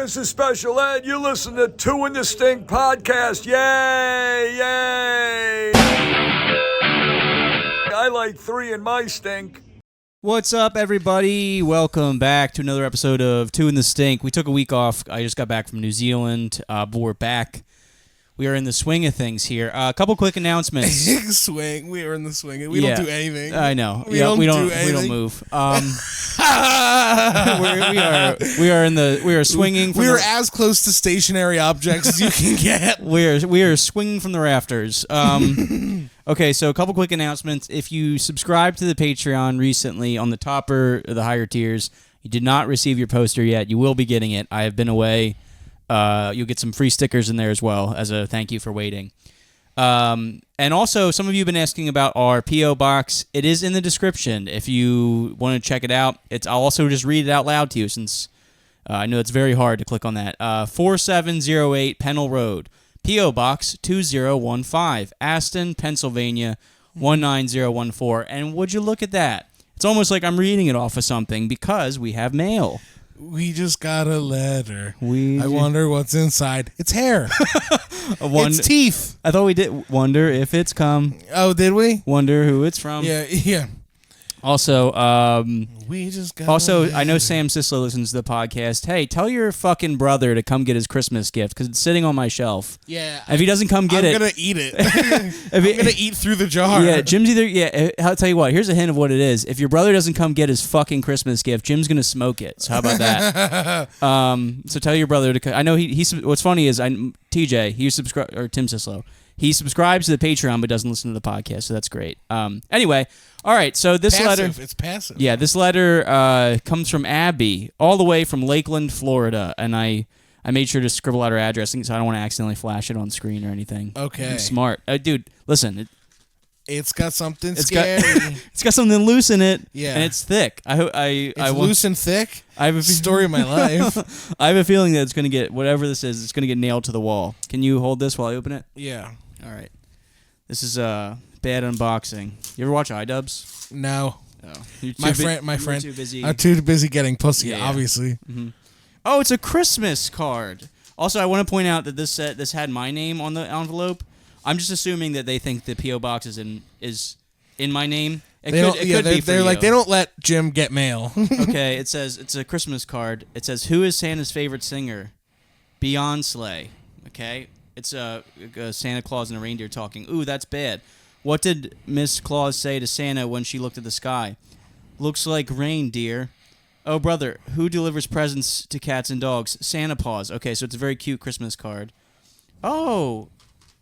this is Special Ed. You listen to Two in the Stink podcast. Yay! Yay! I like three in my stink. What's up, everybody? Welcome back to another episode of Two in the Stink. We took a week off. I just got back from New Zealand, but we're back. We are in the swing of things here. A couple quick announcements. Swing. We are in the swing. We don't do anything. I know. We don't We don't move. we are swinging. We are as close to stationary objects as you can get. We are swinging from the rafters. Okay, so a couple quick announcements. If you subscribe to the Patreon recently on the top or the higher tiers, you did not receive your poster yet. You will be getting it. I have been away. You'll get some free stickers in there as well as a thank you for waiting. And also, some of you have been asking about our P.O. Box. It is in the description if you want to check it out. I'll also just read it out loud to you since I know it's very hard to click on that. 4708 Pennell Road, P.O. Box 2015, Aston, Pennsylvania 19014. And would you look at that? It's almost like I'm reading it off of something because we have mail. We just got a letter. I wonder what's inside. It's hair. It's teeth. I thought we did. Wonder if it's come. Oh, did we? Wonder who it's from. Yeah. Also, we just got I know Sam Sislo listens to the podcast. Hey, tell your fucking brother to come get his Christmas gift because it's sitting on my shelf. Yeah. If he doesn't come get I'm going to eat it. I'm going to eat through the jar. Yeah, Jim's either... Yeah, I'll tell you what. Here's a hint of what it is. If your brother doesn't come get his fucking Christmas gift, Jim's going to smoke it. So how about that? So tell your brother to come. I know he's... What's funny is TJ, he subscribe or Tim Sislo. He subscribes to the Patreon but doesn't listen to the podcast, so that's great. Anyway, all right, so this letter... It's passive. Yeah, this letter comes from Abby, all the way from Lakeland, Florida, and I made sure to scribble out her address so I don't want to accidentally flash it on screen or anything. Okay. I'm smart. Dude, listen. It's got something scary. It's got something loose in it, yeah. And it's thick. It's loose and thick? I have a story of my life. I have a feeling that it's going to get, whatever this is, it's going to get nailed to the wall. Can you hold this while I open it? Yeah. All right. This is bad unboxing. You ever watch iDubbbz? No. Oh. My friend. Too busy. I'm too busy getting pussy, Yeah. obviously. Mm-hmm. Oh, it's a Christmas card. Also, I want to point out that this had my name on the envelope. I'm just assuming that they think the P.O. Box is in my name. They're like, they don't let Jim get mail. Okay, it says it's a Christmas card. It says, "Who is Santa's favorite singer?" Beyonce. Okay, it's a Santa Claus and a reindeer talking. Ooh, that's bad. What did Miss Claus say to Santa when she looked at the sky? Looks like rain, dear. Oh, brother, who delivers presents to cats and dogs? Santa Paws. Okay, so it's a very cute Christmas card. Oh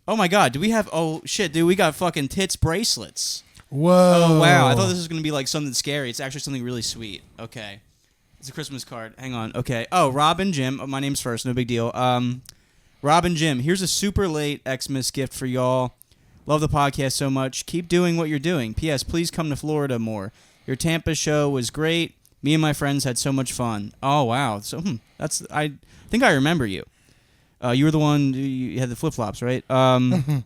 my God, do we have... Oh, shit, dude, we got fucking tits bracelets. Whoa. Oh, wow, I thought this was going to be like something scary. It's actually something really sweet. Okay. It's a Christmas card. Hang on. Okay. Oh, Rob and Jim. Oh, my name's first, no big deal. Rob and Jim, here's a super late Xmas gift for y'all. Love the podcast so much. Keep doing what you're doing. P.S. Please come to Florida more. Your Tampa show was great. Me and my friends had so much fun. Oh, wow. So, I think I remember you. You were the one, you had the flip-flops, right? Hang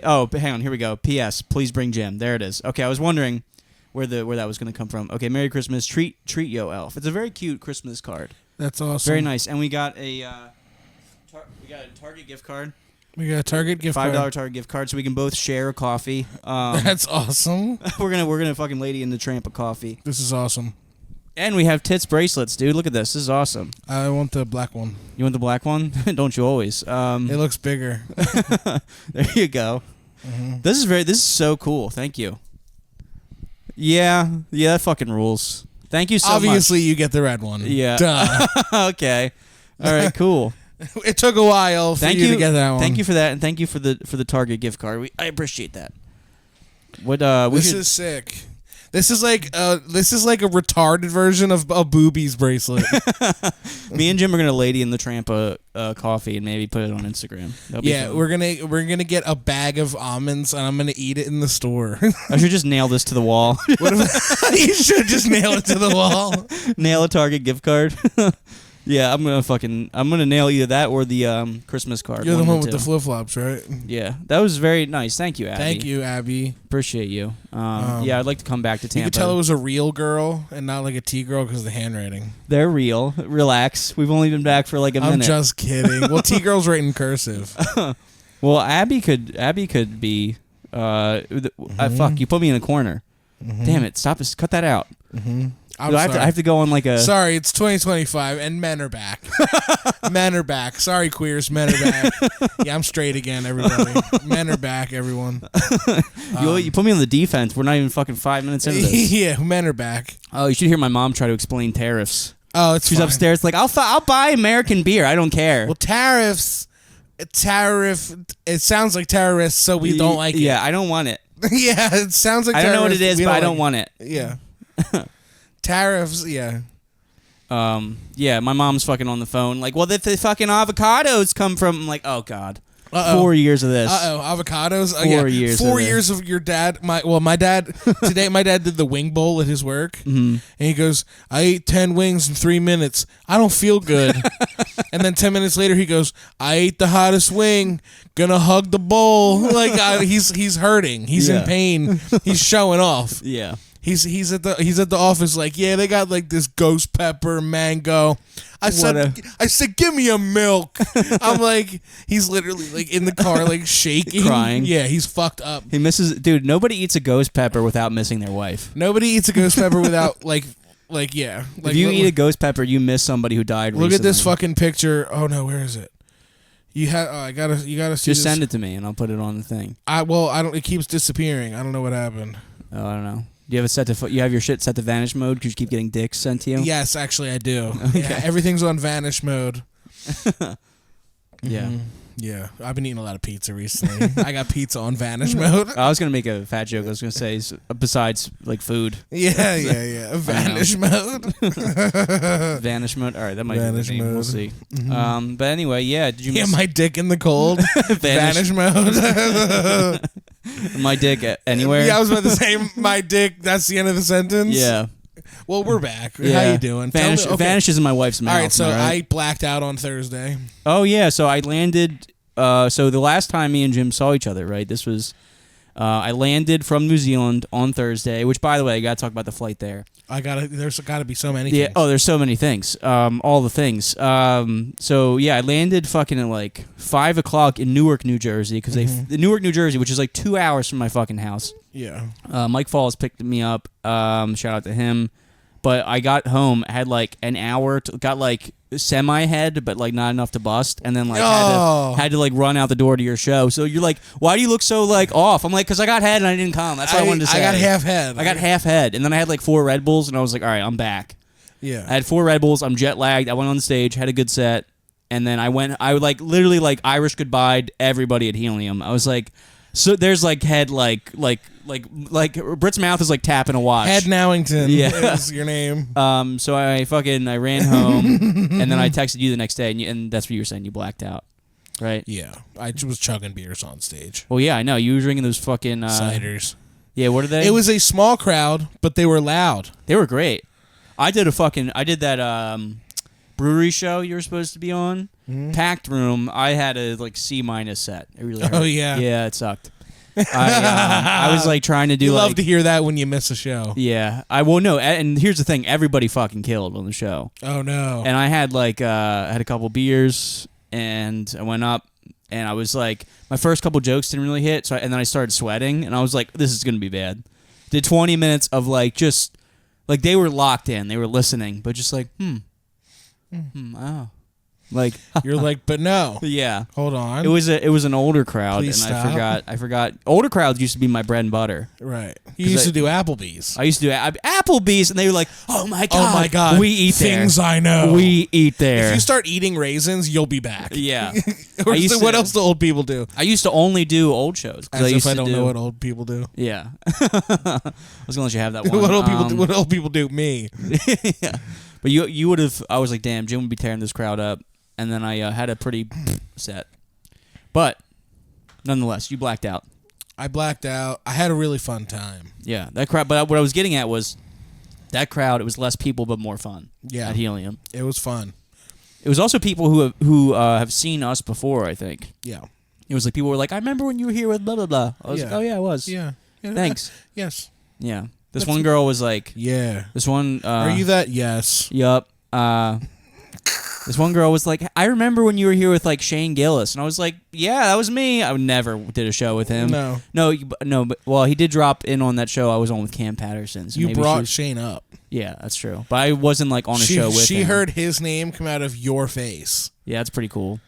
on, here we go. P.S. Please bring Jim. There it is. Okay, I was wondering where that was going to come from. Okay, Merry Christmas. Treat yo elf. It's a very cute Christmas card. That's awesome. Very nice. And we got a Target gift card. We got a Target gift card. $5 Target gift card, so we can both share a coffee. That's awesome. We're gonna fucking Lady in the Tramp a coffee. This is awesome. And we have tits bracelets, dude. Look at this. This is awesome. I want the black one. You want the black one? Don't you always? It looks bigger. There you go. Mm-hmm. This is so cool. Thank you. Yeah, that fucking rules. Thank you so much. Obviously, you get the red one. Yeah. Duh. Okay. All right. Cool. It took a while for you to get that one. Thank you for that, and thank you for the Target gift card. I appreciate that. This is sick. This is like a retarded version of a boobies bracelet. Me and Jim are gonna Lady in the Tramp coffee and maybe put it on Instagram. Yeah, we're gonna get a bag of almonds and I'm gonna eat it in the store. I should just nail this to the wall. You should just nail it to the wall. Nail a Target gift card. Yeah, I'm gonna nail either that or the Christmas card. You're the one with two. the flip flops, right? Yeah, that was very nice. Thank you, Abby. Thank you, Abby. Appreciate you. Yeah, I'd like to come back to Tampa. You could tell it was a real girl and not like a T girl because of the handwriting. They're real. Relax. We've only been back for like a minute. I'm just kidding. Well, T girl's written cursive. Well, Abby could be. Fuck! You put me in a corner. Damn it! Stop! Cut that out. I have to go on like a. Sorry, it's 2025 and men are back. Men are back. Sorry, queers. Men are back. Yeah, I'm straight again, everybody. Men are back, everyone. You put me on the defense. We're not even fucking 5 minutes into this. Yeah, men are back. Oh, you should hear my mom try to explain tariffs. Oh, it's She's fine. upstairs like, I'll buy American beer. I don't care. Well, tariffs. Tariff. It sounds like terrorists, so we don't like it. Yeah, I don't want it. Yeah, it sounds like I don't know what it is, but I don't like want it. Yeah. Tariffs, yeah. Yeah, my mom's fucking on the phone. Like, well, if the fucking avocados come from, I'm like, oh god, 4 years of this. Avocados. 4 years. 4 years of your dad. My dad today. My dad did the wing bowl at his work, and he goes, "I ate 10 wings in 3 minutes. I don't feel good." And then 10 minutes later, he goes, "I ate the hottest wing. Gonna hug the bowl." Like he's hurting. He's in pain. He's showing off. Yeah. He's at the office like, yeah, they got like this ghost pepper mango. I said, give me a milk. I'm like, he's literally like in the car like shaking, crying. Yeah, he's fucked up. He misses, dude. Nobody eats a ghost pepper without missing their wife. Nobody eats a ghost pepper without like yeah. Like, if you eat a ghost pepper, you miss somebody who died. Look recently. at this fucking picture. Oh no, where is it? You gotta see. Just this. send it to me and I'll put it on the thing. I don't. It keeps disappearing. I don't know what happened. Oh, I don't know. Do you have you have your shit set to vanish mode because you keep getting dicks sent to you? Yes, actually I do. Okay. Yeah, everything's on vanish mode. Yeah. Yeah, I've been eating a lot of pizza recently. I got pizza on vanish mode. I was gonna make a fat joke. I was gonna say besides like food. Yeah. Vanish mode. Vanish mode. All right, that might vanish be the name. mode. We'll see. But anyway, yeah. Did you? Yeah, miss my dick in the cold. Vanish mode. My dick anywhere. Yeah, I was about to say my dick. That's the end of the sentence. Yeah. Well, we're back. Yeah. How you doing? Vanishes in my wife's mouth. All right, so right? I blacked out on Thursday. Oh yeah, so I landed. So the last time me and Jim saw each other, right? This was. I landed from New Zealand on Thursday. Which, by the way, I gotta talk about the flight there. There's gotta be so many. Yeah. Things. Oh, there's so many things. All the things. So yeah, I landed fucking at like 5 o'clock in Newark, New Jersey, because Newark, New Jersey, which is like 2 hours from my fucking house. Yeah. Mike Falls picked me up. Shout out to him. But I got home, had like an hour, got like semi-head, but like not enough to bust, and then like had to like run out the door to your show. So you're like, why do you look so like off? I'm like, because I got head and I didn't come. That's what I wanted to say. I got half head. I got half head, and then I had like 4 Red Bulls, and I was like, all right, I'm back. Yeah. I had 4 Red Bulls. I'm jet lagged. I went on stage, had a good set, and then I like literally like Irish goodbye everybody at Helium. I was like, so there's like head like Britt's mouth is like tapping a watch. Head Nowington is your name. So I ran home and then I texted you the next day and that's what you were saying, you blacked out, right? Yeah, I was chugging beers on stage. Well, yeah, I know you were drinking those fucking ciders. Yeah, what are they? It was a small crowd, but they were loud. They were great. I did that brewery show you were supposed to be on. Packed room. I had a like C- set. It really hurt. Oh yeah. Yeah, it sucked. I was like trying to do. You like, love to hear that when you miss a show. Yeah, no, and here's the thing: everybody fucking killed on the show. Oh no! And I had like had a couple beers, and I went up, and I was like, my first couple jokes didn't really hit, and then I started sweating, and I was like, this is gonna be bad. Did 20 minutes of like just like they were locked in, they were listening, but just like oh. Like you're like, but no. Yeah. Hold on. It was an older crowd. Please and stop. I forgot. Older crowds used to be my bread and butter. Right. You used to do Applebee's. I used to do Applebee's, and they were like, "Oh my god, we eat there. Things I know. We eat there." If you start eating raisins, you'll be back. Yeah. What else do old people do? I used to only do old shows. As if I don't know what old people do. Yeah. I was gonna let you have that one. What old people do? What old people do? Me. Yeah. But you would have. I was like, damn, Jim would be tearing this crowd up. And then I had a pretty set. But, nonetheless, you blacked out. I blacked out. I had a really fun time. Yeah, that crowd. But what I was getting at was, that crowd, it was less people but more fun. Yeah. At Helium. It was fun. It was also people who have seen us before, I think. Yeah. It was like people were like, I remember when you were here with blah, blah, blah. I was like, oh, yeah, I was. Yeah. Thanks. Yes. Yeah. This one girl was like... Yeah. This one... Are you that? Yes. Yup. This one girl was like, I remember when you were here with like Shane Gillis, and I was like, yeah, that was me. I never did a show with him. No, but well, he did drop in on that show I was on with Cam Patterson. So you maybe brought Shane up. Yeah, that's true. But I wasn't like on a show with him. She heard his name come out of your face. Yeah, that's pretty cool.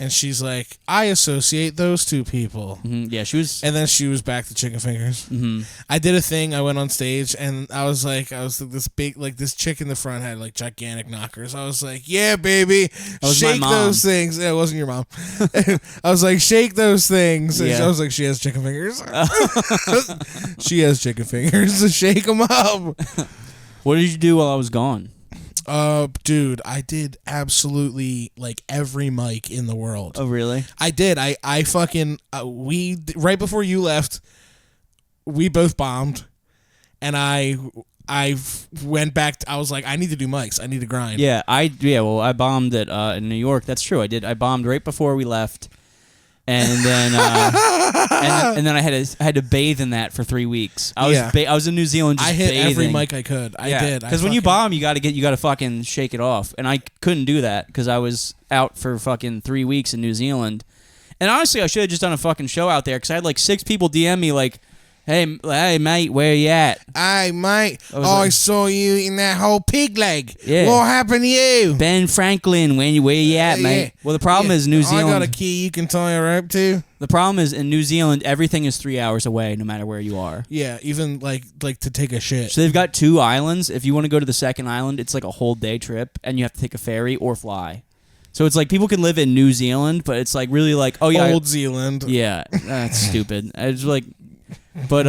And she's like, I associate those two people. Mm-hmm. Yeah, she was... And then she was back to chicken fingers. Mm-hmm. I did a thing. I went on stage, and I was this big, like, this chick in the front had, like, gigantic knockers. I was like, yeah, baby, shake those things. Yeah, it wasn't your mom. I was like, shake those things. And I was like, she has chicken fingers. She has chicken fingers. So shake them up. What did you do while I was gone? Dude, I did absolutely like every mic in the world. Oh, really? I did. I fucking right before you left, we both bombed, and I went back. I was like, I need to do mics. I need to grind. Yeah, well, I bombed at in New York. That's true. I did. I bombed right before we left. And then, and then I had to bathe in that for 3 weeks. I was in New Zealand. Just I hit bathing. every mic I could. I did because when you bomb, you gotta fucking shake it off. And I couldn't do that because I was out for fucking 3 weeks in New Zealand. And honestly, I should have just done a fucking show out there because I had like 6 people DM me like, Hey mate, where you at? Hey mate, I saw you in that whole pig leg. Yeah. What happened to you? Ben Franklin, where you at, mate? Yeah. Well, the problem is New Zealand. I got a key you can tie a rope to. The problem is in New Zealand, everything is 3 hours away, no matter where you are. Yeah, even like to take a shit. So they've got 2 islands. If you want to go to the second island, it's like a whole day trip, and you have to take a ferry or fly. So it's like people can live in New Zealand, but it's like really like Old Zealand. Yeah, that's stupid. It's like. But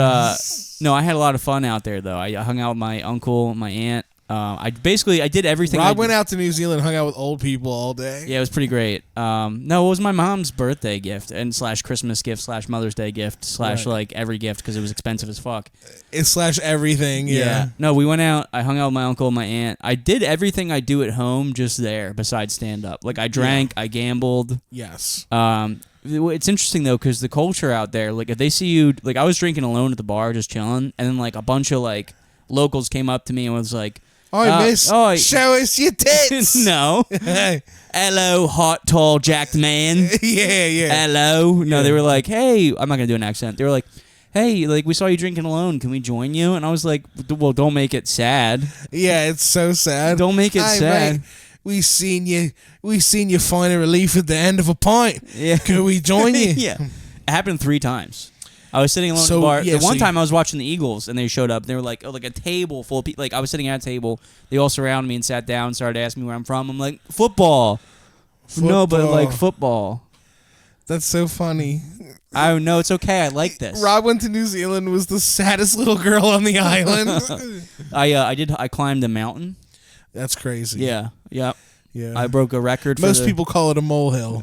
no, I had a lot of fun out there though. I hung out with my uncle, my aunt. I did everything. Rob went out to New Zealand, hung out with old people all day. Yeah, it was pretty great. No, it was my mom's birthday gift and / Christmas gift / Mother's Day gift / like every gift because it was expensive as fuck. / everything. Yeah. No, we went out. I hung out with my uncle and my aunt. I did everything I do at home just there besides stand up. Like I drank, I gambled. Yes. It's interesting though because the culture out there, like if they see you, like I was drinking alone at the bar just chilling, and then like a bunch of like locals came up to me and was like, miss, show us your tits." No. Hello, hot, tall, jacked man. Yeah. Hello. No, they were like, hey, I'm not gonna do an accent. They were like, hey, like we saw you drinking alone. Can we join you? And I was like, well, don't make it sad. Yeah, it's so sad. Don't make it sad. Mate, we seen you find a relief at the end of a pint. Yeah. Can we join you? Yeah. It happened 3 times. I was sitting alone at the bar. Yeah, the one time I was watching the Eagles, and they showed up. And they were like, like a table full of people. Like I was sitting at a table. They all surrounded me and sat down and started asking me where I'm from. I'm like, football. No, but like football. That's so funny. I know, it's okay. I like this. Rob went to New Zealand, was the saddest little girl on the island. I climbed a mountain. That's crazy. Yeah. Yep. Yeah. I broke a record for Most people call it a molehill.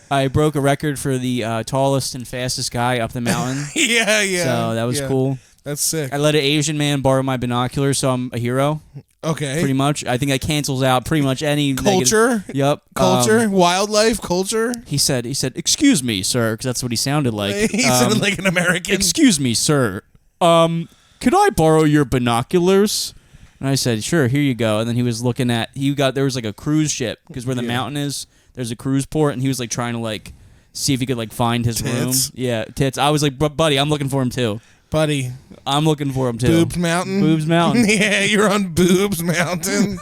I broke a record for the tallest and fastest guy up the mountain. Yeah. So that was cool. That's sick. I let an Asian man borrow my binoculars, so I'm a hero. Okay. Pretty much. I think that cancels out pretty much any culture. Yep. Culture, wildlife, culture. He said, "Excuse me, sir," because that's what he sounded like. He sounded like an American. "Excuse me, sir. Could I borrow your binoculars?" And I said, "Sure, here you go." And then he was looking at there was like a cruise ship because where the mountain is, there's a cruise port, and he was like trying to like see if he could like find his room. Yeah, tits. I was like, buddy, I'm looking for him too. Buddy, I'm looking for him too. Boobs Mountain. Boobs Mountain. Yeah, you're on Boobs Mountain.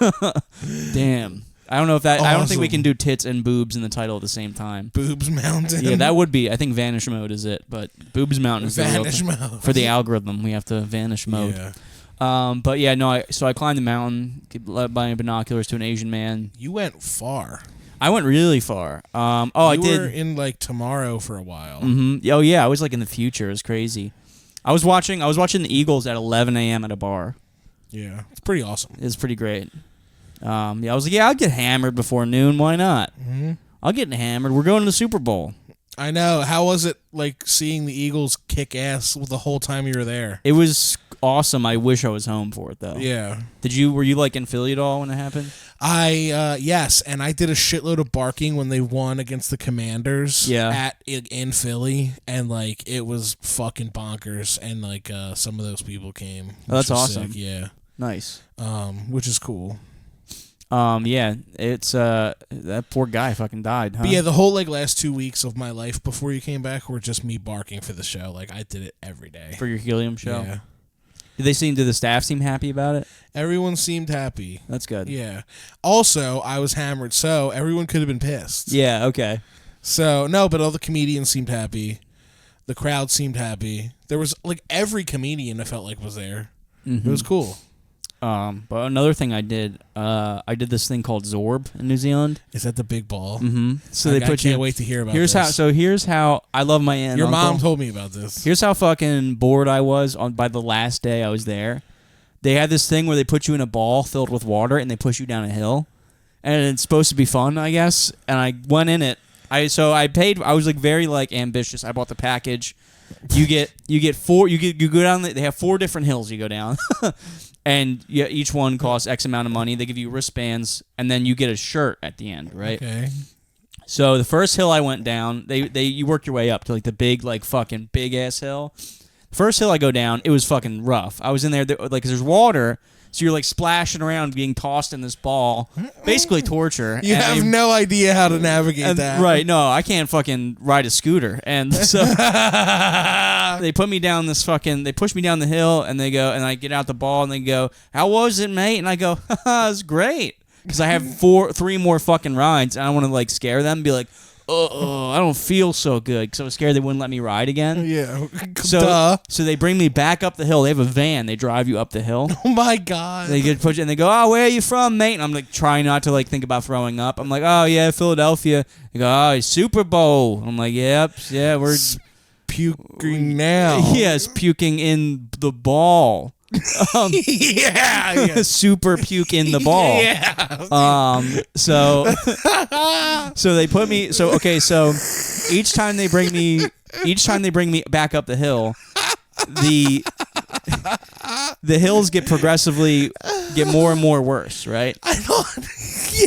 Damn. I don't know if that. Awesome. I don't think we can do tits and boobs in the title at the same time. Boobs Mountain. Yeah, that would be. I think Vanish Mode is it, but Boobs Mountain is Vanish the real Mode for the algorithm. We have to Vanish Mode. Yeah. But yeah, no. So I climbed the mountain, led by binoculars to an Asian man. You went far. I went really far. I did. You were in like tomorrow for a while. Mm-hmm. Oh yeah, I was like in the future. It was crazy. I was watching the Eagles at 11 a.m. at a bar. Yeah, it's pretty awesome. It was pretty great. I was like, I'll get hammered before noon. Why not? Mm-hmm. I'll get hammered. We're going to the Super Bowl. I know. How was it like seeing the Eagles kick ass the whole time you were there? It was awesome. I wish I was home for it though. Yeah. Were you like in Philly at all when it happened? Yes, and I did a shitload of barking when they won against the Commanders. Yeah. in Philly, and like it was fucking bonkers, and like some of those people came. Oh, that's which was awesome. sick, yeah. Nice. Which is cool. Yeah, it's that poor guy fucking died, huh? But yeah, the whole like last 2 weeks of my life before you came back were just me barking for the show. Like I did it every day for your helium show. Yeah. Did the staff seem happy about it? Everyone seemed happy. That's good. Yeah. Also, I was hammered, so everyone could have been pissed. Yeah, okay. So, no, but all the comedians seemed happy. The crowd seemed happy. There was, like, every comedian I felt like was there. Mm-hmm. It was cool. But another thing I did this thing called Zorb in New Zealand. Is that the big ball? Mm-hmm. So I can't wait to hear about this. Here's how I love my aunt. Your and uncle. mom told me about this. Here's how fucking bored I was by the last day I was there. They had this thing where they put you in a ball filled with water and they push you down a hill, and it's supposed to be fun, I guess. And I went in it. I paid. I was like very like ambitious. I bought the package. You go down. They have 4 different hills you go down. And each one costs X amount of money. They give you wristbands, and then you get a shirt at the end, right? Okay. So the first hill I went down, you work your way up to like the big, like fucking big ass hill. First hill I go down, it was fucking rough. I was in there, like, 'cause there's water, so you're like splashing around, being tossed in this ball, basically torture. You have no idea how to navigate that, right? No, I can't fucking ride a scooter, and so they put me down they push me down the hill, and they go, and I get out the ball, and they go, "How was it, mate?" And I go, "Haha, it's great," because I have 3 more fucking rides, and I want to like scare them, and be like, "Oh, I don't feel so good," because I was scared they wouldn't let me ride again. Yeah. So they bring me back up the hill. They have a van. They drive you up the hill. Oh my god. They get put you, and they go, "Oh, where are you from, mate?" And I'm like trying not to like think about throwing up. I'm like, "Oh yeah, Philadelphia." They go, "Oh, Super Bowl." I'm like, "Yep, yeah, we're puking now." Yes, puking in the ball. Yeah. Super puke in the ball. Yeah. So they put me. So okay. So each time they bring me back up the hill, the hills get more and more worse. Right. I don't.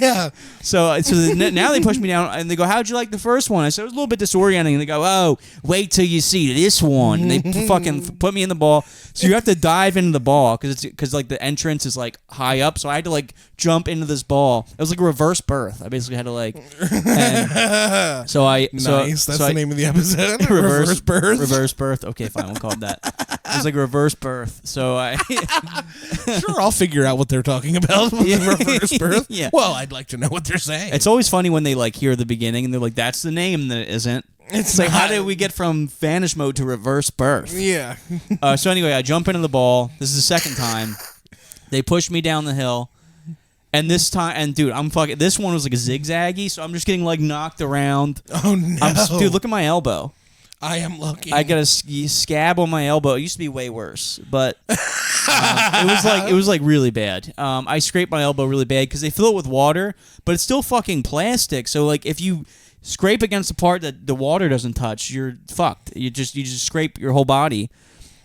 Yeah. So now they push me down and they go, "How'd you like the first one?" I said, "It was a little bit disorienting." And they go, "Oh, wait till you see this one." And they fucking put me in the ball. So you have to dive into the ball because like the entrance is like high up. So I had to like jump into this ball. It was like a reverse birth. I basically had to like. Nice. That's the name of the episode. Reverse birth. Reverse birth. Okay, fine. We'll call it that. It was like a reverse birth. So I. Sure, I'll figure out what they're talking about with the reverse birth. Yeah. Well, I'd like to know what they're saying. It's always funny when they like hear the beginning and they're like, "That's the name that it isn't." It's like, how did we get from vanish mode to reverse birth? Yeah. So anyway, I jump into the ball. This is the second time. They push me down the hill. And this time, and dude, this one was like a zigzaggy, so I'm just getting like knocked around. Oh no. Dude, look at my elbow. I am looking. I got a scab on my elbow. It used to be way worse, but it was like really bad. I scraped my elbow really bad because they fill it with water, but it's still fucking plastic. So like if you scrape against the part that the water doesn't touch, you're fucked. You just scrape your whole body.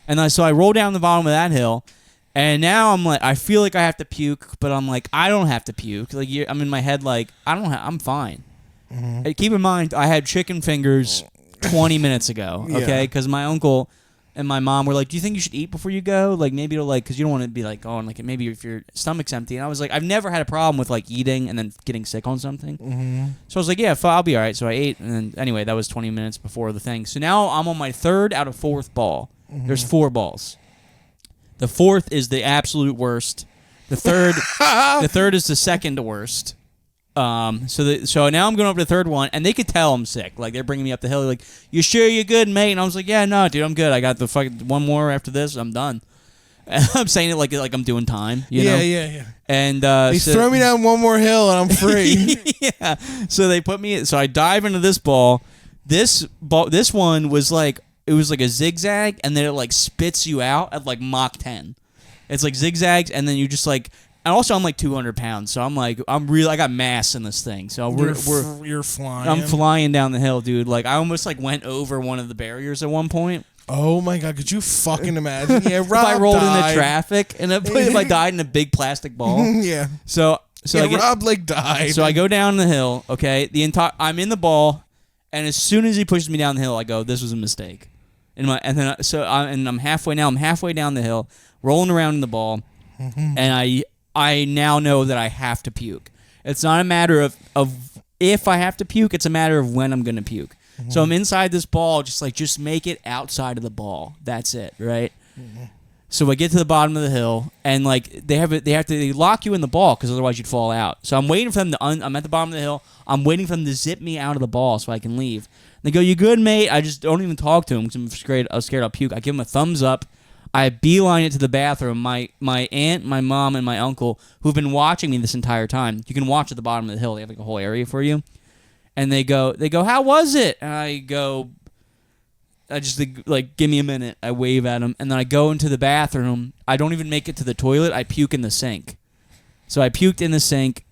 And so I roll down the bottom of that hill, and now I'm like, I feel like I have to puke, but I'm like, I don't have to puke. Like I'm in my head like I'm fine. Mm-hmm. Hey, keep in mind, I had chicken fingers 20 minutes ago, okay? Because my uncle and my mom were like, "Do you think you should eat before you go? Like maybe it'll like, because you don't want to be like, oh, and like maybe if your stomach's empty." And I was like, I've never had a problem with like eating and then getting sick on something. Mm-hmm. So I was like, yeah, I'll be all right. So I ate, and then anyway, that was 20 minutes before the thing. So now I'm on my 3rd out of 4th ball. Mm-hmm. There's 4 balls. The 4th is the absolute worst. The 3rd is the second worst. So now I'm going over to the 3rd one, and they could tell I'm sick. Like they're bringing me up the hill. They're like, "You sure you're good, mate?" And I was like, "Yeah, no, dude, I'm good. I got the fucking one more after this. I'm done." And I'm saying it like I'm doing time. You know? Yeah. And throw me down one more hill, and I'm free. Yeah. So they put me. So I dive into this ball. This one was like, it was like a zigzag, and then it like spits you out at like Mach 10. It's like zigzags, and then you just like. And also, I'm like 200 pounds, so I got mass in this thing. So you're flying. I'm flying down the hill, dude. Like I almost like went over one of the barriers at one point. Oh my god, could you fucking imagine? Yeah, Rob If I rolled died. into traffic and if I died in a big plastic ball. Yeah. So Yeah, Rob like died. So I go down the hill. Okay, I'm in the ball, and as soon as he pushes me down the hill, I go, "This was a mistake." I'm halfway now. I'm halfway down the hill, rolling around in the ball, and I now know that I have to puke. It's not a matter of if I have to puke. It's a matter of when I'm gonna puke. So I'm inside this ball, just make it outside of the ball. That's it, right? So I get to the bottom of the hill, and they lock you in the ball because otherwise you'd fall out. So I'm waiting for them to. I'm at the bottom of the hill. I'm waiting for them to zip me out of the ball so I can leave. They go, "You good, mate?" I just don't even talk to them because I'm scared I'll puke. I give them a thumbs up. I beeline it to the bathroom. My aunt, my mom, and my uncle, who've been watching me this entire time. You can watch at the bottom of the hill. They have a whole area for you. And they go, "How was it?" And I go, give me a minute. I wave at them, and then I go into the bathroom. I don't even make it to the toilet. I puke in the sink. So I puked in the sink,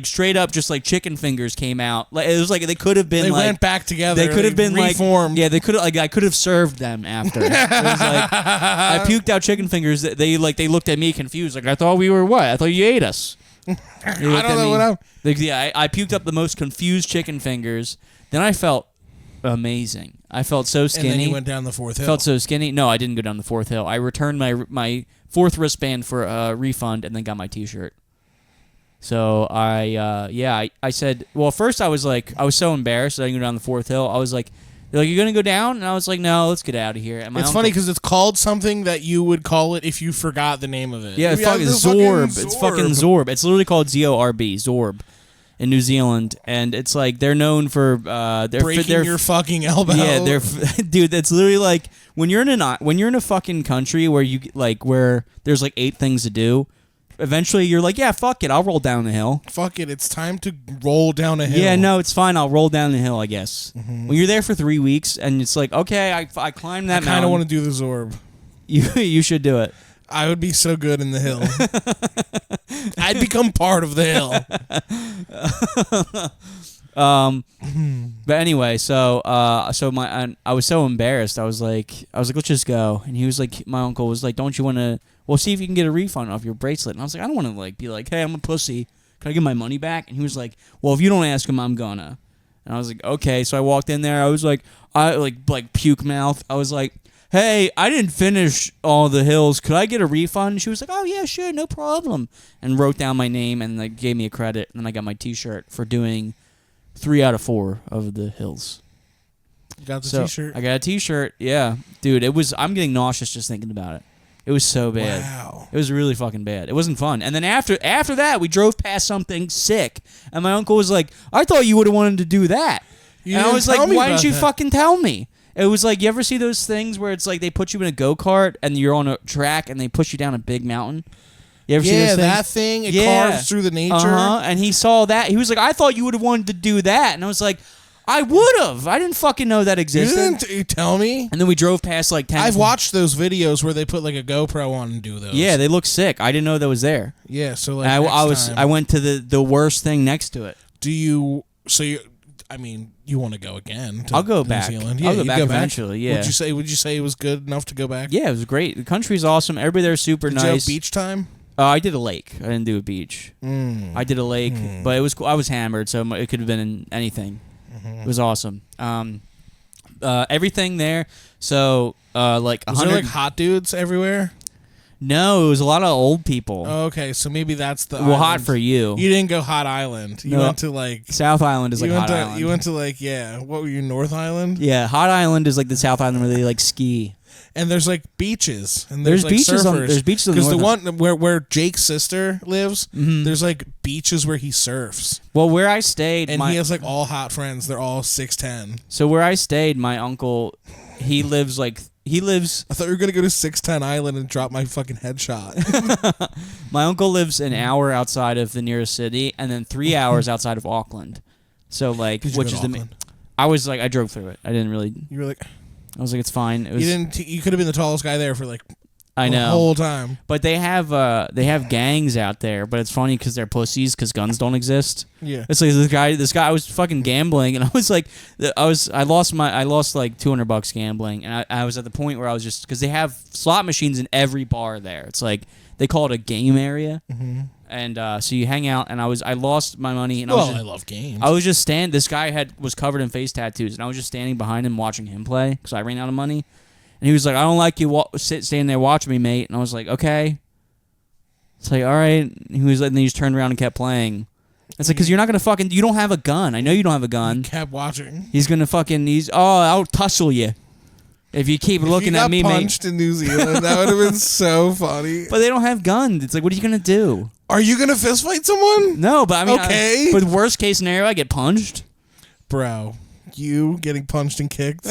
straight up, chicken fingers came out. It was like they could have been. They went back together. They could have been reformed. They could have I could have served them after. It was I puked out chicken fingers. They looked at me confused. I thought we were what? I thought you ate us. I don't know what I'm. I puked up the most confused chicken fingers. Then I felt amazing. I felt so skinny. And then you went down the fourth hill. Felt so skinny. No, I didn't go down the fourth hill. I returned my fourth wristband for a refund and then got my T-shirt. So I said, well, first I was so embarrassed that I didn't go down the fourth hill. I was like, they're like, "You gonna go down?" And I was like, "No, let's get out of here." And it's funny because it's called something that you would call it if you forgot the name of it. Yeah, it's fucking Zorb. It's fucking Zorb. It's literally called Zorb, Zorb, in New Zealand, and it's like they're known for breaking your fucking elbow. Yeah, dude. That's literally like when you're in a fucking country where there's 8 things to do. Eventually, you're like, yeah, fuck it, I'll roll down the hill. Fuck it, it's time to roll down a hill. Yeah, no, it's fine, I'll roll down the hill, I guess. When you're there for 3 weeks, and it's like, okay, I climbed that mountain. I kind of want to do the Zorb. You should do it. I would be so good in the hill. I'd become part of the hill. But anyway, so I was so embarrassed. I was like, let's just go. And he was like, my uncle was like, "Don't you want to? Well, see if you can get a refund off your bracelet." And I was like, I don't want to be like, "Hey, I'm a pussy. Can I get my money back?" And he was like, "Well, if you don't ask him, I'm gonna." And I was like, "Okay." So I walked in there. I was like, puke mouth. I was like, "Hey, I didn't finish all the hills. Could I get a refund?" And she was like, "Oh yeah, sure, no problem." And wrote down my name and like gave me a credit. And then I got my T-shirt for doing 3 out of 4 of the hills. You got the T-shirt? I got a T-shirt, yeah. Dude, I'm getting nauseous just thinking about it. It was so bad. Wow. It was really fucking bad. It wasn't fun. And then after that, we drove past something sick. And my uncle was like, "I thought you would have wanted to do that." And I was like, "Why didn't you fucking tell me?" It was like, you ever see those things where it's like they put you in a go-kart and you're on a track and they push you down a big mountain? You ever see those things? That thing. It carves through the nature. And he saw that. He was like, "I thought you would have wanted to do that." And I was like, I would have. I didn't fucking know that existed. You didn't tell me? And then we drove past 10. I've watched those videos where they put a GoPro on and do those. Yeah, they look sick. I didn't know that was there. Yeah, so I went to the worst thing next to it. You want to go again to I'll go New back. Zealand? Yeah, I'll go back eventually, yeah. Would you say it was good enough to go back? Yeah, it was great. The country's awesome. Everybody there's super nice. Did you have beach time? I did a lake. I didn't do a beach. I did a lake, but it was cool. I was hammered, so it could have been anything. It was awesome. Everything there. So Was there hot dudes everywhere? No, it was a lot of old people. Oh, okay, so maybe that's the well, hot for you. You didn't go Hot Island. You went to South Island is Hot Island. You went to what were you, North Island? Yeah, Hot Island is like the South Island where they ski. And there's beaches, and there's beaches surfers. There's beaches on because the one where Jake's sister lives, there's beaches where he surfs. Well, where I stayed, and he has all hot friends. They're all 6'10". So where I stayed, my uncle, he lives. I thought you were gonna go to 6'10" Island and drop my fucking headshot. My uncle lives an hour outside of the nearest city, and then 3 hours outside of Auckland. So which is Auckland? I drove through it. I didn't really. You were like. I was like, it's fine. It was, You could have been the tallest guy there for I know. The whole time. But they have gangs out there, but it's funny because they're pussies because guns don't exist. Yeah. It's like this guy I was fucking gambling, and I was like, I lost like $200 gambling, and I was at the point where I was just, because they have slot machines in every bar there. It's like, they call it a game area. Mm-hmm. And so you hang out, and I lost my money. And I love games. I was just this guy was covered in face tattoos, and I was just standing behind him watching him play because I ran out of money. And he was like, "I don't like you standing there watching me, mate." And I was like, "Okay." It's like, all right. And he was like, and then he just turned around and kept playing. It's like, because you're not gonna you don't have a gun. I know you don't have a gun. He kept watching. He's gonna I'll tussle you. If you keep looking at me, mate. Punched in New Zealand, that would have been so funny. But they don't have guns. It's like, what are you gonna do? Are you gonna fist fight someone? No, but I mean, okay. For the worst case scenario, I get punched. Bro, you getting punched and kicked.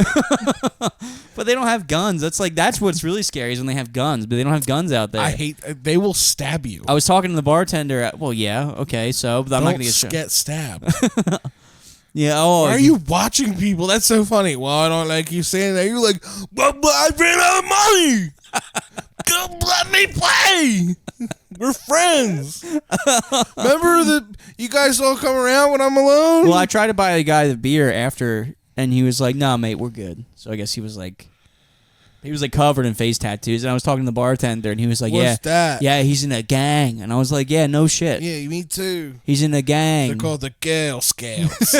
But they don't have guns. That's what's really scary is when they have guns, but they don't have guns out there. They will stab you. I was talking to the bartender. Well, yeah, okay, so but I'm not gonna get stabbed. Yeah. Oh, why are you watching people? That's so funny. Well, I don't like you saying that. You're like, but I ran out of money. Let me play. We're friends. Remember that you guys all come around when I'm alone? Well, I tried to buy a guy the beer after, and he was like, "Nah, mate, we're good." So I guess he was like covered in face tattoos, and I was talking to the bartender, and he was like, What's that? Yeah, he's in a gang," and I was like, "Yeah, no shit." Yeah, me too. He's in a gang. They're called the Girl Scouts.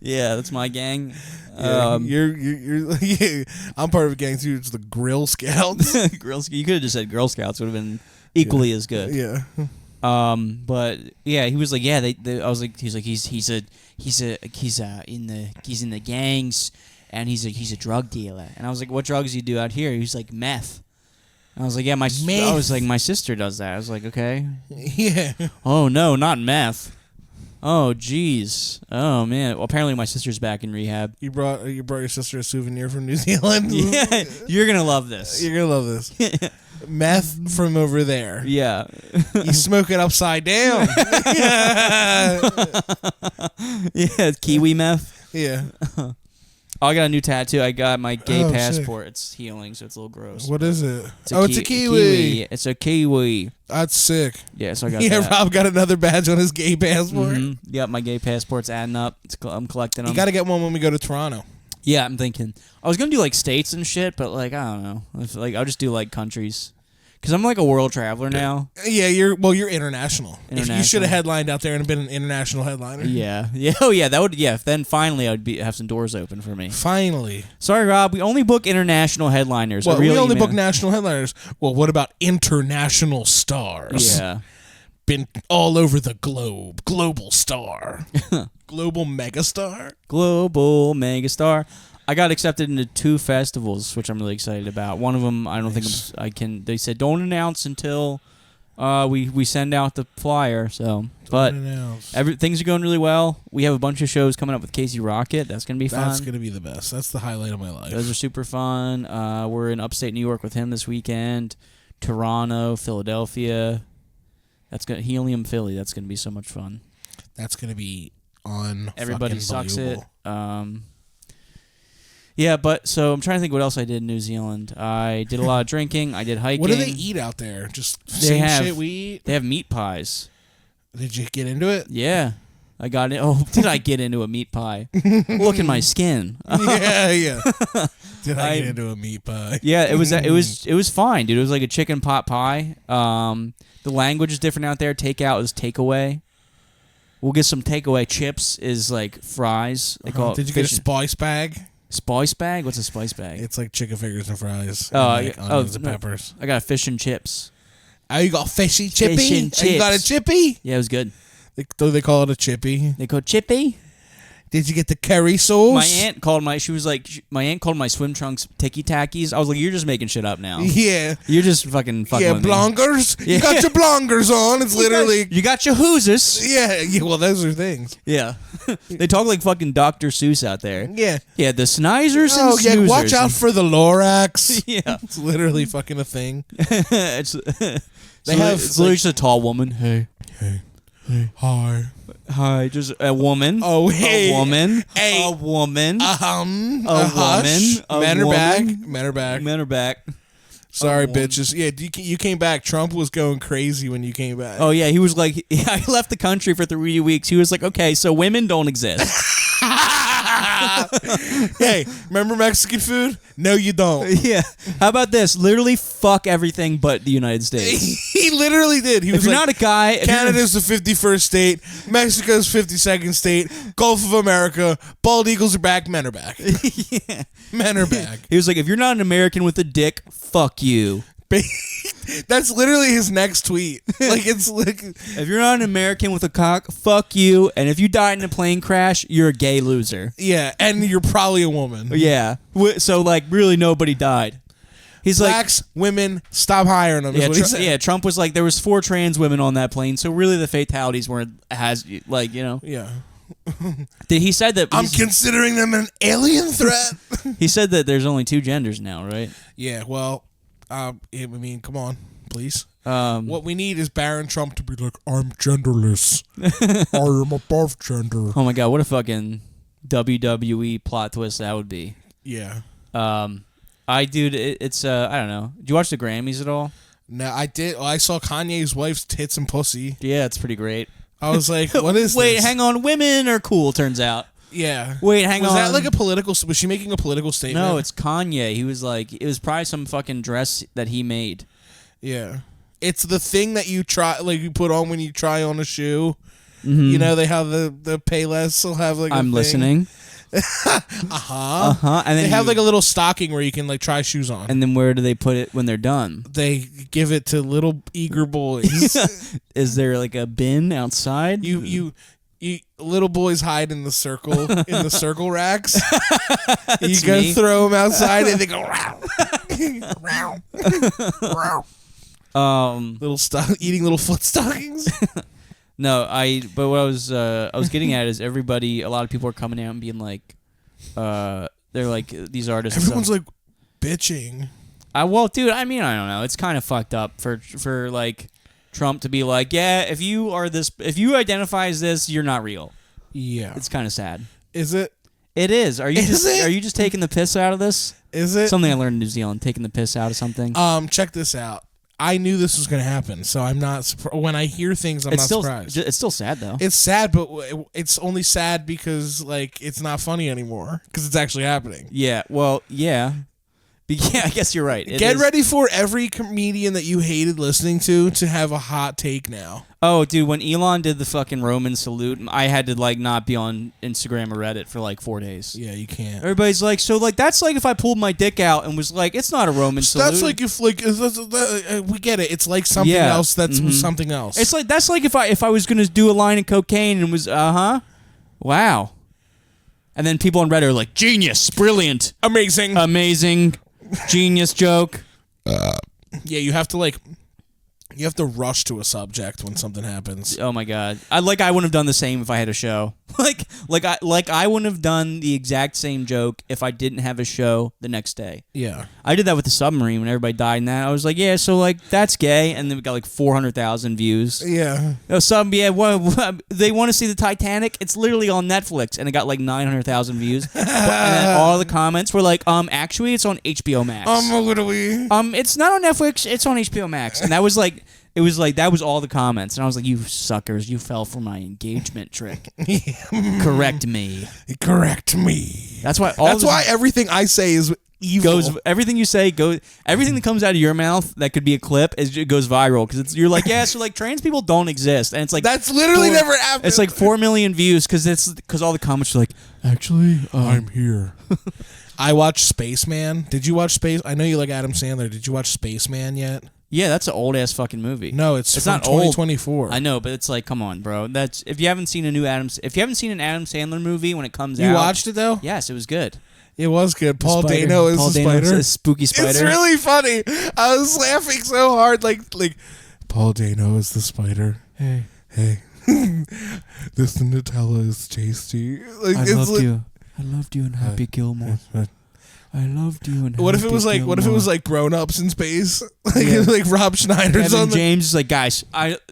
Yeah, that's my gang. You're I'm part of a gang too. It's the Grill Scouts. You could have just said Girl Scouts. Would have been equally as good. Yeah. But yeah, he was like, yeah. I was like, he's in the gangs, and he's a drug dealer. And I was like, what drugs do you do out here? He was like, meth. And I was like, yeah, my sister does that. I was like, okay. Yeah. Oh no, not meth. Oh jeez. Oh man. Well, apparently my sister's back in rehab. You brought your sister a souvenir from New Zealand. Yeah, you're gonna love this. You're gonna love this. Meth from over there. Yeah. You smoke it upside down. Yeah, Kiwi meth. Yeah. Oh, I got a new tattoo. I got my gay passport. Sick. It's healing, so it's a little gross. What is it? It's a kiwi. It's a kiwi. That's sick. Yeah, so I got Yeah, that. Rob got another badge on his gay passport. Mm-hmm. Yep, my gay passport's adding up. I'm collecting them. You got to get one when we go to Toronto. Yeah, I'm thinking. I was going to do like states and shit, but like, I don't know. I'll just do like countries. Because I'm like a world traveler now. Yeah, you're international. You should have headlined out there and been an international headliner. Yeah. Yeah. Oh, yeah. That would. Yeah. Then finally, I'd have some doors open for me. Finally. Sorry, Rob. We only book international headliners. Well, we only book national headliners. Well, what about international stars? Yeah. Been all over the globe. Global star. Global megastar. Global megastar. I got accepted into 2 festivals, which I'm really excited about. One of them, I don't think I can. They said don't announce until we send out the flyer. So, but things are going really well. We have a bunch of shows coming up with Casey Rocket. That's gonna be fun. That's gonna be the best. That's the highlight of my life. Those are super fun. We're in upstate New York with him this weekend. Toronto, Philadelphia. Helium Philly. That's gonna be so much fun. That's gonna be on. Everybody sucks it. Yeah, but so I'm trying to think what else I did in New Zealand. I did a lot of drinking. I did hiking. What do they eat out there? Just same shit we eat? They have meat pies. Did you get into it? Yeah. I got in. Oh, did I get into a meat pie? Look at my skin. Yeah. Did I get into a meat pie? Yeah, it was fine, dude. It was like a chicken pot pie. The language is different out there. Takeout is takeaway. We'll get some takeaway. Chips is like fries. They call it. Did you get a spice bag? Spice bag? What's a spice bag? It's like chicken fingers and fries. Oh, and onions and peppers. I got fish and chips. Oh, you got fishy chippy? Fish and chips. You got a chippy? Yeah, it was good. Do they call it a chippy? They call it chippy? Did you get the curry sauce? My aunt called my swim trunks ticky tackies. I was like, you're just making shit up now. Yeah. You're just fucking with me. Blongers? Yeah. You got your blongers on. It's literally... You got your hoosers. Yeah, well, those are things. Yeah. They talk like fucking Dr. Seuss out there. Yeah. Yeah, the snizers and snoozers. Oh, yeah, watch out for the Lorax. Yeah. It's literally fucking a thing. It's literally just a tall woman. Hey. Hi. Hi, just a woman. Oh, hey. A woman. Hey. A woman. A woman. Men are back. Men are back. Men are back. Sorry, bitches. Yeah, you came back. Trump was going crazy when you came back. Oh, yeah. He was like, I left the country for 3 weeks. He was like, okay, so women don't exist. Hey, remember Mexican food? No, you don't. Yeah. How about this? Literally fuck everything but the United States. He literally did. He was If you're like, not a guy... Canada's the 51st state. Mexico's 52nd state. Gulf of America. Bald eagles are back. Men are back. Yeah. Men are back. He was like, if you're not an American with a dick, fuck you. That's literally his next tweet. Like, it's like... If you're not an American with a cock, fuck you. And if you died in a plane crash, you're a gay loser. Yeah, and you're probably a woman. Yeah. So, like, really nobody died. He's Blacks, women, stop hiring them. like... Yeah, Trump was like, there was 4 trans women on that plane, so really the fatalities weren't like, you know... Yeah. He said that... I'm considering them an alien threat. He said that there's only 2 genders now, right? Yeah, well... I mean, come on, please. What we need is Barron Trump to be like, I'm genderless. I am above gender. Oh my god, what a fucking WWE plot twist that would be. Yeah. It's I don't know. Did you watch the Grammys at all? No, I did. I saw Kanye's wife's tits and pussy. Yeah, it's pretty great. I was like, what is Wait, this? hang on. Women are cool, turns out. Yeah. Wait, hang on. Was that like a political... Was she making a political statement? No, it's Kanye. He was like... It was probably some fucking dress that he made. Yeah. It's the thing that you try... Like, you put on when you try on a shoe. Mm-hmm. You know, they have the Payless will have like a I'm thing. listening. Uh-huh. And then they have like a little stocking where you can like try shoes on. And then where do they put it when they're done? They give it to little eager boys. Is there like a bin outside? You little boys hide in the circle racks. You go throw them outside and they go row. Eating little foot stockings. No, but what I was getting at is a lot of people are coming out and being like, they're like these artists. Everyone's like bitching. Well, dude, I mean, I don't know. It's kind of fucked up for like Trump to be like, yeah, if you identify as this, you're not real. Yeah, it's kind of sad. Is it? It is. Are you just taking the piss out of this? Is it something I learned in New Zealand? Taking the piss out of something. Check this out. I knew this was going to happen, so I'm not surprised. When I hear things, I'm not surprised. It's still sad, though. It's sad, but it's only sad because like it's not funny anymore because it's actually happening. Yeah. Well, yeah. Yeah, I guess you're right. Get ready for every comedian that you hated listening to have a hot take now. Oh, dude, when Elon did the fucking Roman salute, I had to like not be on Instagram or Reddit for like 4 days. Yeah, you can't. Everybody's like, so like that's like if I pulled my dick out and was like, it's not a Roman salute. That's like if like we get it. It's like something else. That's something else. It's like that's like if I was gonna do a line of cocaine and was wow, and then people on Reddit are like, genius, brilliant, amazing. Genius joke. Yeah, you have to rush to a subject when something happens. Oh my god! I wouldn't have done the same if I had a show. I wouldn't have done the exact same joke if I didn't have a show the next day. Yeah, I did that with the submarine when everybody died in that. I was like, yeah, so like that's gay, and then we got like 400,000 views. Yeah. They want to see the Titanic. It's literally on Netflix, and it got like 900,000 views. And then all the comments were like, actually, it's on HBO Max. What are we? It's not on Netflix. It's on HBO Max, and that was like. It was like, that was all the comments. And I was like, you suckers, you fell for my engagement trick. Correct me. That's why everything I say is evil. Everything you say everything that comes out of your mouth that could be a clip, it goes viral. Because you're like, yeah, so like trans people don't exist. And it's like, that's literally never happened. It's like 4 million views because all the comments are like, actually, I'm here. I watched Spaceman. Did you watch Space? I know you like Adam Sandler. Did you watch Spaceman yet? Yeah, that's an old ass fucking movie. No, it's from not 2024. Old. I know, but it's like, come on, bro. That's if you haven't seen an Adam Sandler movie when it comes out. You watched it though? Yes, it was good. It was good. Paul Dano is the spider. A spooky spider. It's really funny. I was laughing so hard, like Paul Dano is the spider. Hey. This Nutella is tasty. I loved you in Happy Gilmore. I loved you. And What if it was like? What if it was like Grown Ups in space? Like Rob Schneider's Kevin on the. James is like, guys,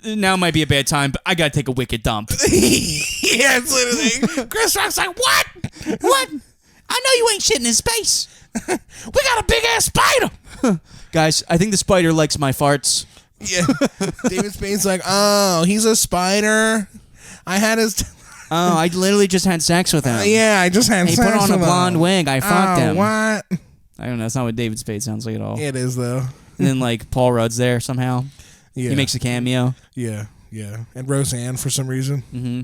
now might be a bad time, but I gotta take a wicked dump. Yeah, it's literally. Chris Rock's like, what? What? I know you ain't shitting in space. We got a big ass spider. Guys, I think the spider likes my farts. Yeah. David Spade's like, oh, he's a spider. I had his. Oh, I literally just had sex with him. Yeah, I just had He sex put on a with blonde him. wig. I fucked him. What? I don't know. That's not what David Spade sounds like at all. It is though. And then like Paul Rudd's there somehow. Yeah. He makes a cameo. Yeah. And Roseanne for some reason. Mm-hmm.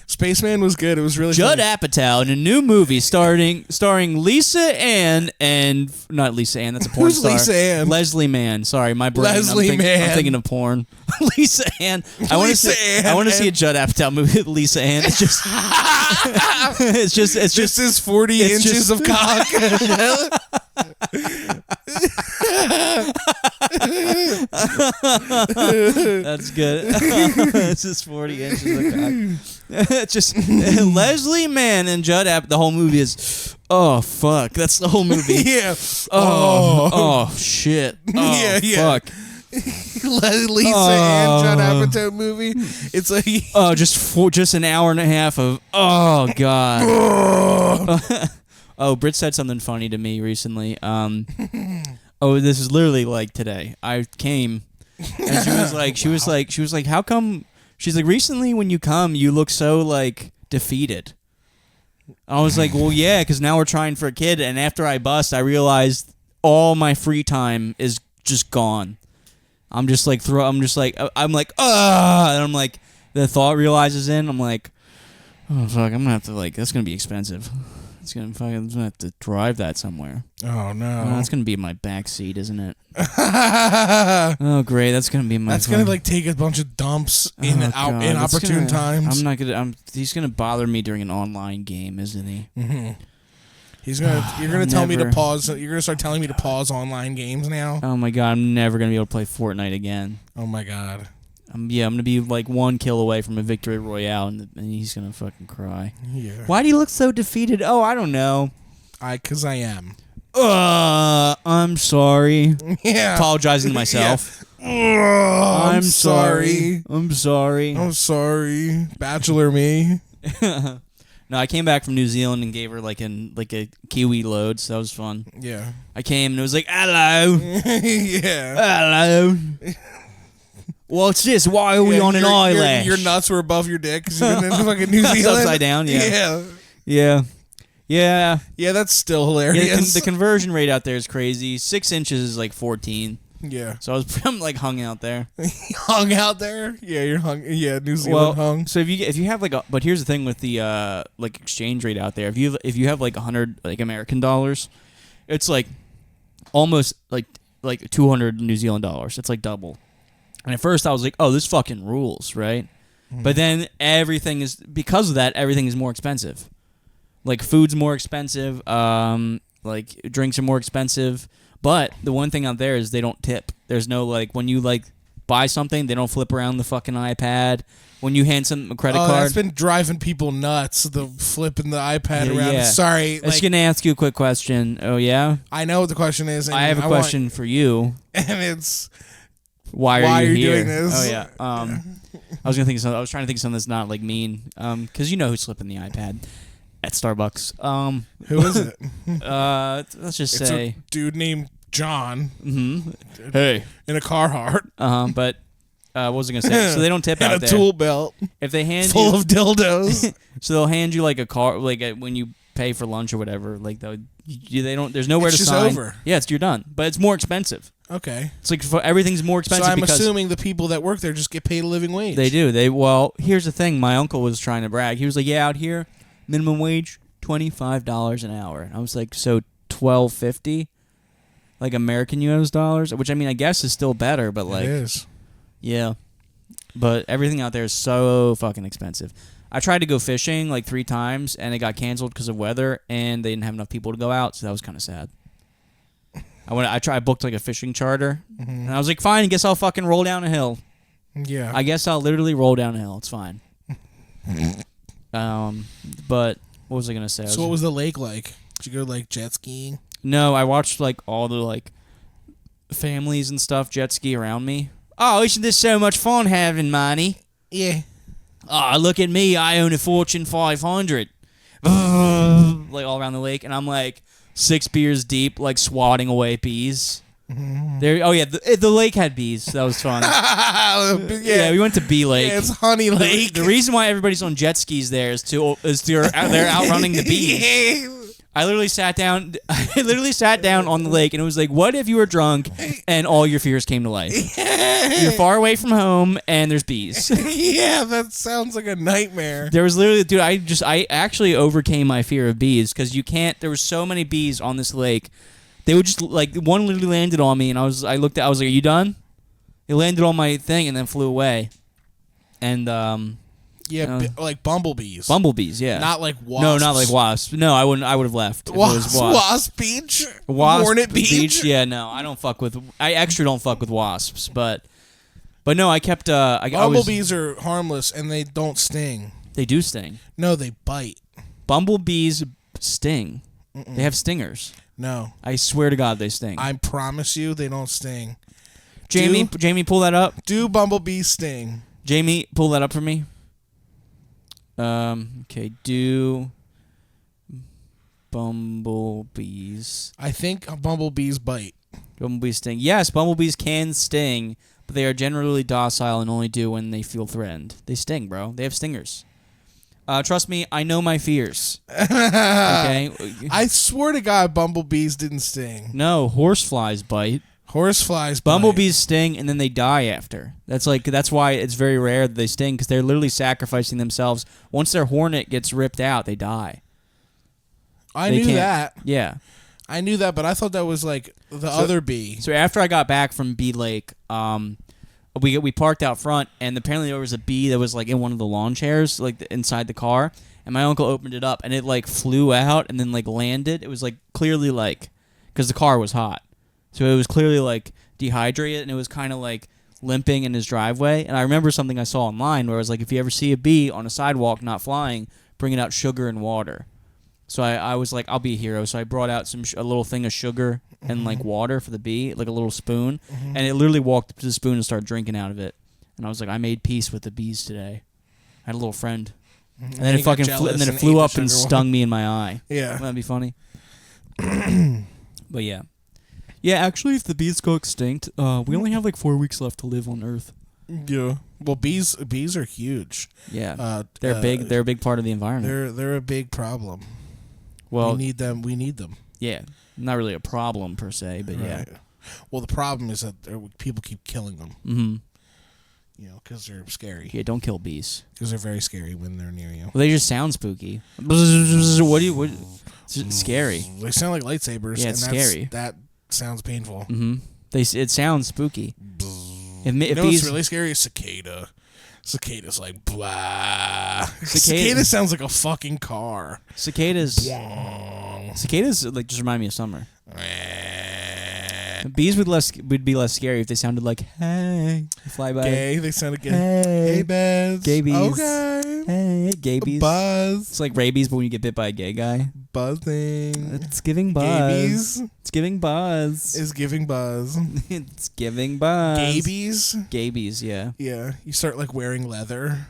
Spaceman was good. It was really Judd funny. Apatow in a new movie starring Lisa Ann and not Lisa Ann. That's a porn Who's star. Lisa Ann? Leslie Mann. Sorry, my brain. Leslie Mann. I'm thinking of porn. Lisa Ann. I want to see a Judd Apatow movie with Lisa Ann. It's just. This is 40 inches of cock. That's good. This is 40 inches of cock. Just Leslie Mann and Judd Apatow. The whole movie is. Oh fuck! That's the whole movie. Yeah. Oh shit. Oh, Yeah. Fuck. Lisa Ann Judd Apatow movie. It's like just an hour and a half of god. Oh, Britt said something funny to me recently. This is literally like today. I came and she was like, how come? She's like, recently when you come, you look so like defeated. I was like, well, yeah, because now we're trying for a kid, and after I bust, I realized all my free time is just gone. I'm like, and I'm like, the thought realizes in, I'm like, oh fuck, I'm gonna have to that's gonna be expensive. I'm gonna have to drive that somewhere. oh no, That's gonna be my back seat, isn't it? Oh great, that's gonna be my. That's gonna take a bunch of dumps in opportune times. He's gonna bother me during an online game, isn't he? Mm-hmm. You're gonna tell me to pause. You're gonna start telling me to pause online games now. Oh my god, I'm never gonna be able to play Fortnite again. Oh my god. I'm gonna be like one kill away from a victory royale, and he's gonna fucking cry. Yeah. Why do you look so defeated? Oh, I don't know. Cause I am. I'm sorry. Yeah. Apologizing to myself. Yeah. I'm sorry. I'm sorry. I'm sorry. Bachelor me. No, I came back from New Zealand and gave her like a kiwi load, so that was fun. Yeah. I came and it was like, hello. Yeah. Hello. What's this? Why are we on an eyelash? Your nuts were above your dick because you've been in fucking New Zealand. Upside down, yeah. Yeah. Yeah. Yeah. Yeah, that's still hilarious. Yeah, the conversion rate out there is crazy. 6 inches is like 14. Yeah. So I'm like hung out there. Hung out there? Yeah, you're hung. Yeah, New Zealand hung. So if you have but here's the thing with the like exchange rate out there. If you have like 100 like American dollars, it's like almost like 200 New Zealand dollars. It's like double. And at first I was like, oh, this fucking rules, right? Mm. But then because of that, everything is more expensive. Like food's more expensive, like drinks are more expensive. But the one thing out there is they don't tip. There's no when you buy something, they don't flip around the fucking iPad. When you hand some a credit card, that's been driving people nuts. The flipping the iPad around. Yeah. Sorry, I was gonna ask you a quick question. Oh yeah, I know what the question is. And I have a question for you. And it's why are you here? Doing this? Oh yeah. I was trying to think of something that's not mean. Because you know who's flipping the iPad at Starbucks. Who is it? Let's just say a dude named John. Mm-hmm. Hey, in a Carhartt. But what was I gonna say? So they don't tip out and there. a tool belt. If they hand full of dildos. So they'll hand you a car when you pay for lunch or whatever. They don't. There's nowhere it's to just sign. Over. Yeah, you're done. But it's more expensive. Okay. It's everything's more expensive. So I'm assuming the people that work there just get paid a living wage. They do. Here's the thing. My uncle was trying to brag. He was like, yeah, out here, minimum wage, $25 an hour. And I was like, so $12.50, like American US dollars, which I guess is still better, but it is. Yeah. But everything out there is so fucking expensive. I tried to go fishing 3 times, and it got canceled because of weather, and they didn't have enough people to go out, so that was kind of sad. I booked a fishing charter, and I was like, fine, I guess I'll fucking roll down a hill. Yeah. I guess I'll literally roll down a hill. It's fine. But what was I going to say? So what was the lake like? Did you go like jet skiing? No, I watched like all the like families and stuff jet ski around me. Oh, isn't this so much fun having money? Yeah. Oh, look at me. I own a Fortune 500. Like all around the lake. And I'm like 6 beers deep, like swatting away bees. There. Oh, yeah. The lake had bees. That was fun. Yeah, we went to Bee Lake. Yeah, it's Honey Lake. The reason why everybody's on jet skis there is they're outrunning the bees. I literally sat down on the lake, and it was like, what if you were drunk and all your fears came to life? You're far away from home, and there's bees. Yeah, that sounds like a nightmare. There was literally, dude, I actually overcame my fear of bees, because there were so many bees on this lake. They would just, like, one literally landed on me, and I was like, are you done? It landed on my thing and then flew away. And, yeah, like bumblebees. Bumblebees, yeah. Not like wasps. No, not like wasps. No, I wouldn't. I would have left. If it was Wasp Beach? Hornet Beach? Yeah, no, I don't fuck with. I extra don't fuck with wasps, but no, I kept. Bumblebees are harmless and they don't sting. They do sting. No, they bite. Bumblebees sting. They have stingers. No, I swear to God, they sting. I promise you, they don't sting. Jamie, pull that up. Do bumblebees sting? Jamie, pull that up for me. Okay, do bumblebees. I think bumblebees bite. Bumblebees sting. Yes, bumblebees can sting, but they are generally docile and only do when they feel threatened. They sting, bro. They have stingers. Trust me, I know my fears. Okay? I swear to God, bumblebees didn't sting. No, horseflies bite. Horseflies bite. Bumblebees sting and then they die after. That's why it's very rare that they sting, because they're literally sacrificing themselves. Once their hornet gets ripped out, they die. I knew that. Yeah. I knew that, but I thought that was like the other bee. So after I got back from Bee Lake, we parked out front, and apparently there was a bee that was like in one of the lawn chairs, like inside the car, and my uncle opened it up, and it like flew out and then like landed. It was like clearly like, because the car was hot. So it was clearly like dehydrated, and it was kind of like limping in his driveway. And I remember something I saw online where it was like, if you ever see a bee on a sidewalk not flying, bring it out sugar and water. So I was like, I'll be a hero. So I brought out a little thing of sugar and like water for the bee, like a little spoon. And it literally walked up to the spoon and started drinking out of it. And I was like, I made peace with the bees today. I had a little friend. And then it fucking flew up and stung me in my eye. Yeah. Wouldn't that be funny? But yeah. Yeah, actually, if the bees go extinct, we only have like 4 weeks left to live on Earth. Yeah. Well, bees are huge. Yeah. They're big. They're a big part of the environment. They're a big problem. Well, we need them. Yeah. Not really a problem per se, but yeah. Well, the problem is that people keep killing them. Mm-hmm. You know, because they're scary. Yeah, don't kill bees. Because they're very scary when they're near you. Well, they just sound spooky. It's scary. They sound like lightsabers. Yeah, it's scary. That sounds painful. Mm-hmm. It sounds spooky. You know what's really scary? A cicada. Cicada's like, blah. Cicada sounds like a fucking car. Cicadas like just remind me of summer. Bees would be less scary if they sounded like, hey, fly by. Gay, they sounded gay. Hey, Bez. Gay bees. Okay. Hey, gay bees. Buzz. It's like rabies, but when you get bit by a gay guy. Buzzing. It's giving buzz. Gabies. It's giving buzz. Is giving buzz. It's giving buzz. Gabies? Gabies, yeah. Yeah. You start like wearing leather.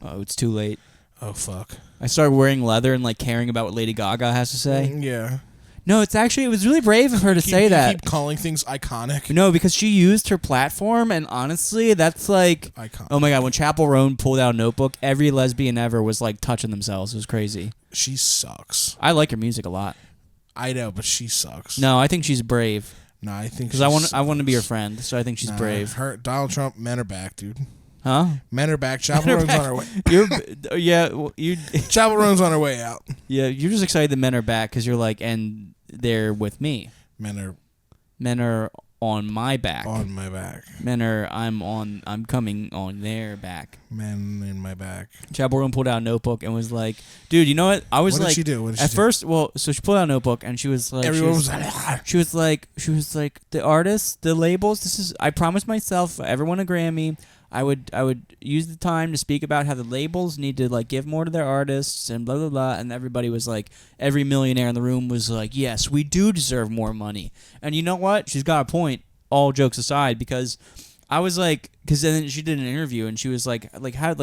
Oh, it's too late. Oh, fuck. I started wearing leather and like caring about what Lady Gaga has to say. Yeah. No, it was really brave of her to say that. Keep calling things iconic. No, because she used her platform, and honestly, that's like, iconic. Oh my God, when Chappell Roan pulled out a notebook, every lesbian ever was like touching themselves. It was crazy. She sucks. I like her music a lot. I know, but she sucks. No, I think she's brave. No, I think because I want to be her friend, so I think she's brave. Donald Trump, men are back, dude. Huh? Men are back. Chappell Roan's on her way. Chappell Roan's on her way out. Yeah, you're just excited that men are back because you're like, and they're with me. Men are on my back. On my back. I'm coming on their back. Men in my back. Chappell Roan pulled out a notebook and was like, dude, you know what? I was what like, did she do? At first, so she pulled out a notebook and she was like, everyone was like, the artists, the labels, I promised myself if I ever won a Grammy, I would use the time to speak about how the labels need to like give more to their artists and blah blah blah, and everybody was like, every millionaire in the room was like, yes, we do deserve more money. And you know what? She's got a point. All jokes aside, because I was like, because then she did an interview and she was like how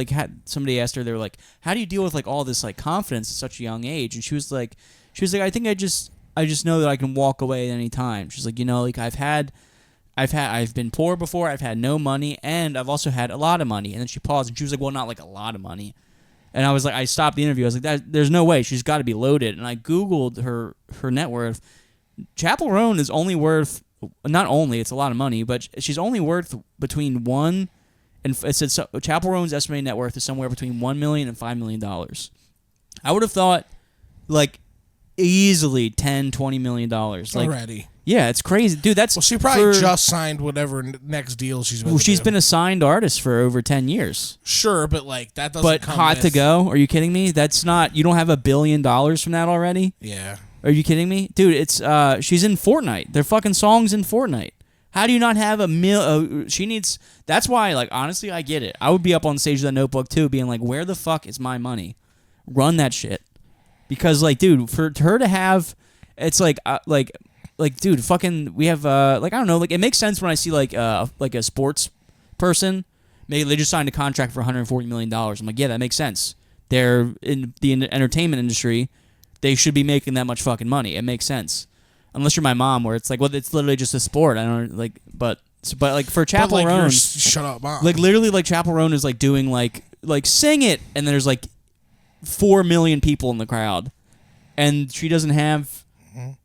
somebody asked her, they were like, how do you deal with like all this like confidence at such a young age? And she was like, I think I just know that I can walk away at any time. She's like, you know, like I've been poor before, I've had no money, and I've also had a lot of money. And then she paused and she was like, well, not like a lot of money. And I was like, I stopped the interview. I was like, there's no way. She's got to be loaded. And I Googled her net worth. Chappell Roan is only worth, not only, it's a lot of money, but she's only worth between $1 and it said Chappell Roan's estimated net worth is somewhere between $1 million and $5 million. I would have thought like easily $10-20 million. Like, already. Yeah, it's crazy, dude. That's well, she probably just signed whatever next deal she's. Well, she's been a signed artist for over 10 years. Sure, but like that doesn't. But come hot with... to go? Are you kidding me? That's not. You don't have $1 billion from that already? Yeah. Are you kidding me, dude? It's she's in Fortnite. They're fucking songs in Fortnite. How do you not have she needs. That's why, like, honestly, I get it. I would be up on stage with that notebook too, being like, where the fuck is my money? Run that shit. Because, like, dude, for her to have, it's like, dude, fucking, we have, like, I don't know, like, it makes sense when I see, like a sports person, maybe they just signed a contract for $140 million. I'm like, yeah, that makes sense. They're in the entertainment industry. They should be making that much fucking money. It makes sense. Unless you're my mom, where it's like, well, it's literally just a sport. I don't, like, but like, for Chappell Roan, shut up, mom. like, literally, like, Chappell Roan is, like, doing, like, sing it, and there's, like, 4 million people in the crowd, and she doesn't have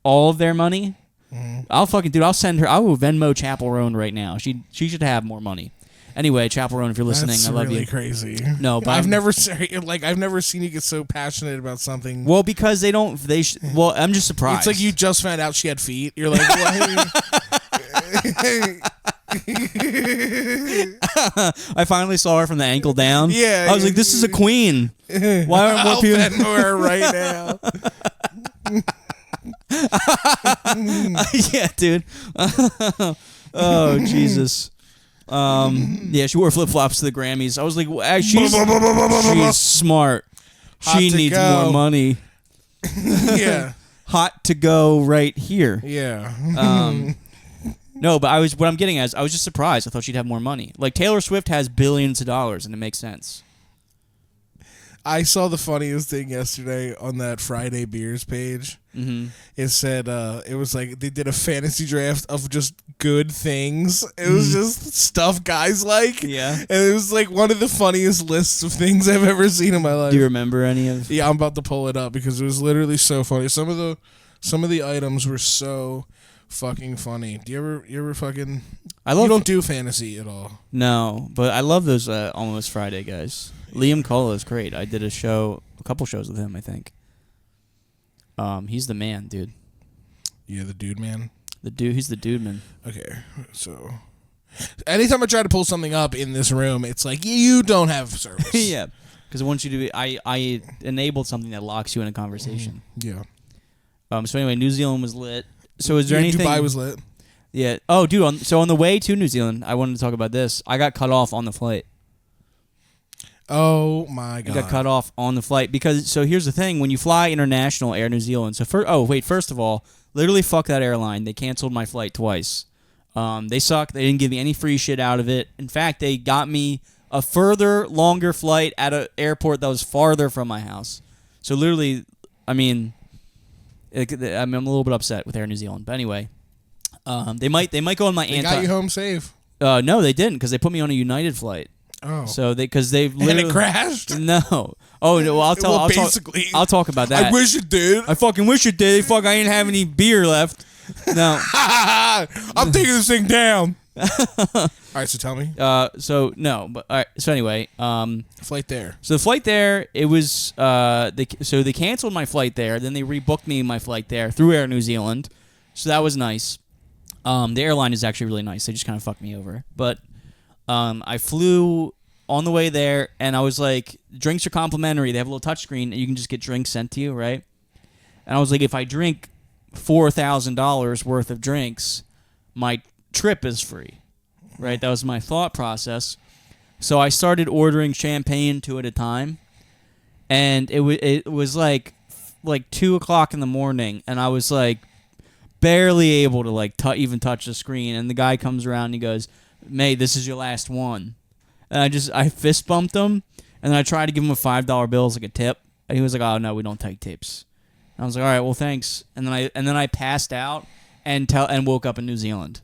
all of their money. I'll send her. I will Venmo Chappell Roan right now. She should have more money. Anyway, Chappell Roan, if you're listening, That's I love really you. Crazy. No, but I've never seen you get so passionate about something. Well, because they don't. Well, I'm just surprised. It's like you just found out she had feet. You're like, what? I finally saw her from the ankle down. Yeah, I was like, this is a queen. Why aren't more I'll people? Venmo her right now. Yeah, dude. Oh, Jesus. Yeah, she wore flip flops to the Grammys. I was like, well, she's smart. She needs more money. Yeah. Hot to go right here. Yeah. No, but what I'm getting at is I was just surprised. I thought she'd have more money. Like, Taylor Swift has billions of dollars, and it makes sense. I saw the funniest thing yesterday on that Friday Beers page. Mm-hmm. It said, it was like they did a fantasy draft of just good things. It was just stuff guys like. Yeah. And it was like one of the funniest lists of things I've ever seen in my life. Do you remember any of? Yeah, I'm about to pull it up because it was literally so funny. Some of the items were so fucking funny. Do you ever fucking... You don't do fantasy at all. No, but I love those Almost Friday guys. Liam Cola is great. I did a couple shows with him, I think. He's the man, dude. Yeah, the dude man? He's the dude man. Okay, so... Anytime I try to pull something up in this room, it's like, you don't have service. Yeah, because I want you to be... I enabled something that locks you in a conversation. Yeah. So anyway, New Zealand was lit. So is there anything... Dubai was lit. Yeah. Oh, dude, so on the way to New Zealand, I wanted to talk about this. I got cut off on the flight. Oh my God! I got cut off on the flight because. So here's the thing: when you fly international, Air New Zealand. So first of all, literally fuck that airline. They canceled my flight twice. They suck. They didn't give me any free shit out of it. In fact, they got me a further, longer flight at an airport that was farther from my house. So literally, I mean, I'm a little bit upset with Air New Zealand. But anyway, they might go on my They got you home safe. No, they didn't because they put me on a United flight. Oh. So because they've literally... And it crashed? No. Oh, no, well, I'll talk about that. I wish it did. I fucking wish it did. I ain't have any beer left. No. I'm taking this thing down. All right, so tell me. So no, but all right, so anyway, flight there. So the flight there, it was they canceled my flight there, then they rebooked me my flight there through Air New Zealand. So that was nice. The airline is actually really nice. They just kind of fucked me over. But I flew on the way there, and I was like, drinks are complimentary. They have a little touchscreen, and you can just get drinks sent to you, right? And I was like, if I drink $4,000 worth of drinks, my trip is free, right? That was my thought process. So I started ordering champagne 2 at a time, and it was like 2 o'clock in the morning, and I was like barely able to like even touch the screen. And the guy comes around and he goes, "Mate, this is your last one." And I fist bumped him, and then I tried to give him a $5 bill as like a tip, and he was like, "Oh no, we don't take tips." And I was like, "All right, well thanks." And then I passed out and woke up in New Zealand.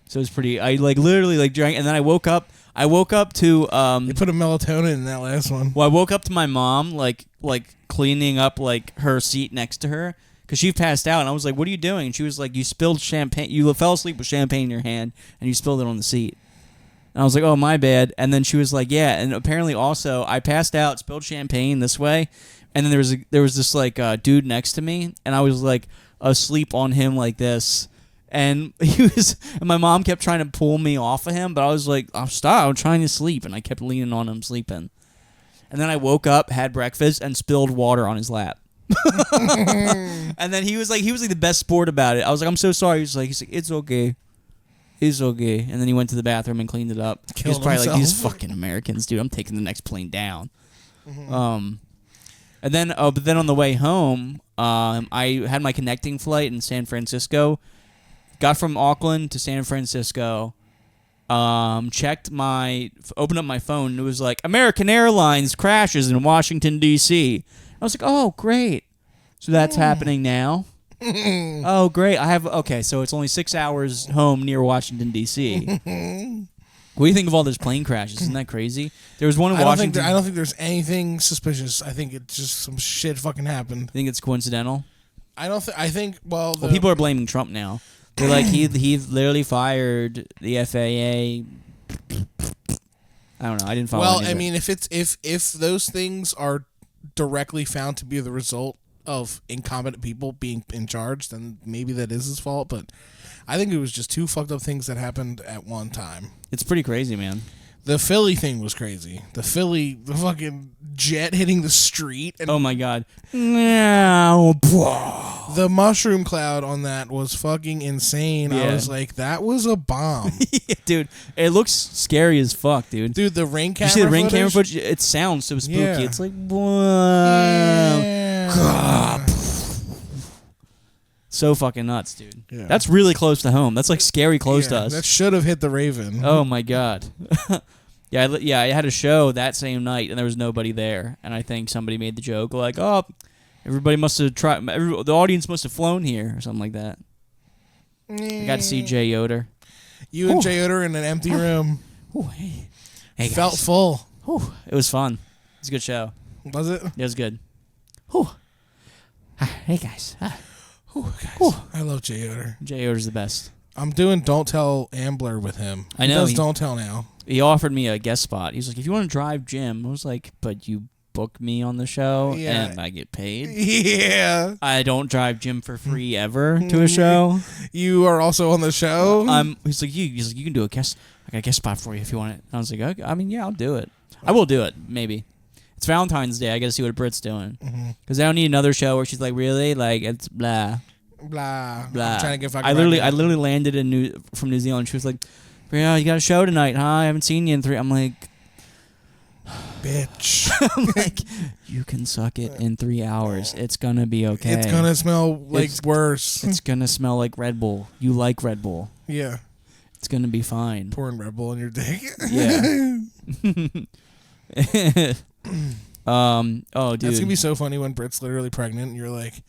So it was pretty. I like literally like drank, and then I woke up. I woke up to You put a melatonin in that last one. Well, I woke up to my mom like cleaning up like her seat next to her because she passed out, and I was like, "What are you doing?" And she was like, "You spilled champagne. You fell asleep with champagne in your hand, and you spilled it on the seat." And I was like, "Oh, my bad." And then she was like, "Yeah." And apparently, also, I passed out, spilled champagne this way, and then there was this like dude next to me, and I was like asleep on him like this. And my mom kept trying to pull me off of him, but I was like, "Oh, stop! I'm trying to sleep," and I kept leaning on him, sleeping. And then I woke up, had breakfast, and spilled water on his lap. And then he was like the best sport about it. I was like, "I'm so sorry." He's like, "It's okay, it's okay." And then he went to the bathroom and cleaned it up. He was probably like, "These fucking Americans, dude! I'm taking the next plane down." And then, but then on the way home, I had my connecting flight in San Francisco. Got from Auckland to San Francisco, opened up my phone, and it was like, American Airlines crashes in Washington, D.C. I was like, oh, great. So that's happening now? Oh, great. So it's only 6 hours home near Washington, D.C. What do you think of all those plane crashes? Isn't that crazy? There was one in Washington. I don't think there's anything suspicious. I think it's just some shit fucking happened. I think it's coincidental? I think, well, people are blaming Trump now. They're like, he literally fired the FAA. I don't know. I didn't follow. Well, I mean, if those things are directly found to be the result of incompetent people being in charge, then maybe that is his fault. But I think it was just two fucked up things that happened at one time. It's pretty crazy, man. The Philly thing was crazy. The fucking jet hitting the street. And oh my god. The mushroom cloud on that was fucking insane. Yeah. I was like, that was a bomb. Yeah, dude, it looks scary as fuck, dude. Dude, the ring camera you see the ring camera footage? It sounds so spooky. Yeah. It's like, yeah. So fucking nuts, dude. Yeah. That's really close to home. That's like scary close to us. That should have hit the Raven. Oh my god. Yeah, I had a show that same night, and there was nobody there. And I think somebody made the joke, like, "Oh, everybody must have tried. The audience must have flown here, or something like that." I got to see Jay Yoder. You and Jay Yoder in an empty room. Hey guys. Felt full. It was fun. It was a good show. Was it? It was good. Hey guys. Guys. I love Jay Yoder. Jay Yoder's the best. I'm doing Don't Tell Ambler with him. I know. He does Don't Tell now. He offered me a guest spot. He's like, if you want to drive Jim. I was like, but you book me on the show and I get paid. Yeah. I don't drive Jim for free ever to a show. You are also on the show? He's like, you can do a guest. I got a guest spot for you if you want it. And I was like, okay. I mean, yeah, I'll do it. I will do it, maybe. It's Valentine's Day. I got to see what Britt's doing. Because I don't need another show where she's like, really? Like, it's blah. Blah. Blah. I'm trying to get fucking I literally landed from New Zealand. She was like, yeah, you got a show tonight, huh? I haven't seen you in 3. I'm like, bitch. I'm like, you can suck it in 3 hours. It's gonna be okay. It's gonna smell like worse. It's gonna smell like Red Bull. You like Red Bull. Yeah. It's gonna be fine. Pouring Red Bull on your dick. Yeah. Oh, dude. That's gonna be so funny when Britt's literally pregnant and you're like,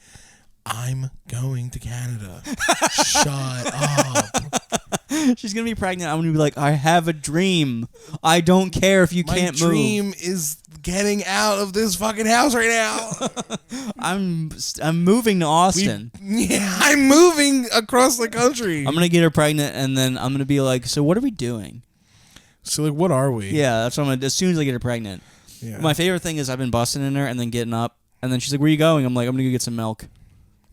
I'm going to Canada. Shut up. She's going to be pregnant. I'm going to be like, I have a dream. I don't care if you can't move. My dream is getting out of this fucking house right now. I'm moving to Austin. I'm moving across the country. I'm going to get her pregnant, and then I'm going to be like, so what are we doing? So, like, what are we? Yeah, that's what I'm going to, as soon as I get her pregnant. Yeah. My favorite thing is I've been busting in her and then getting up, and then she's like, where are you going? I'm like, I'm going to go get some milk.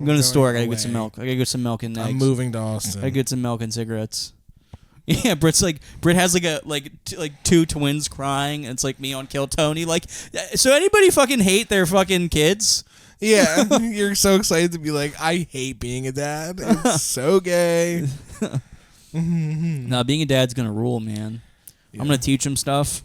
I'm going to the store. I got to get some milk. I got to get some milk and eggs. I'm moving to Austin. I got to get some milk and cigarettes. Yeah, Britt has like two twins crying, and it's like me on Kill Tony. Like, so anybody fucking hate their fucking kids? Yeah, you're so excited to be like, I hate being a dad. It's so gay. No, being a dad's gonna rule, man. Yeah. I'm gonna teach him stuff.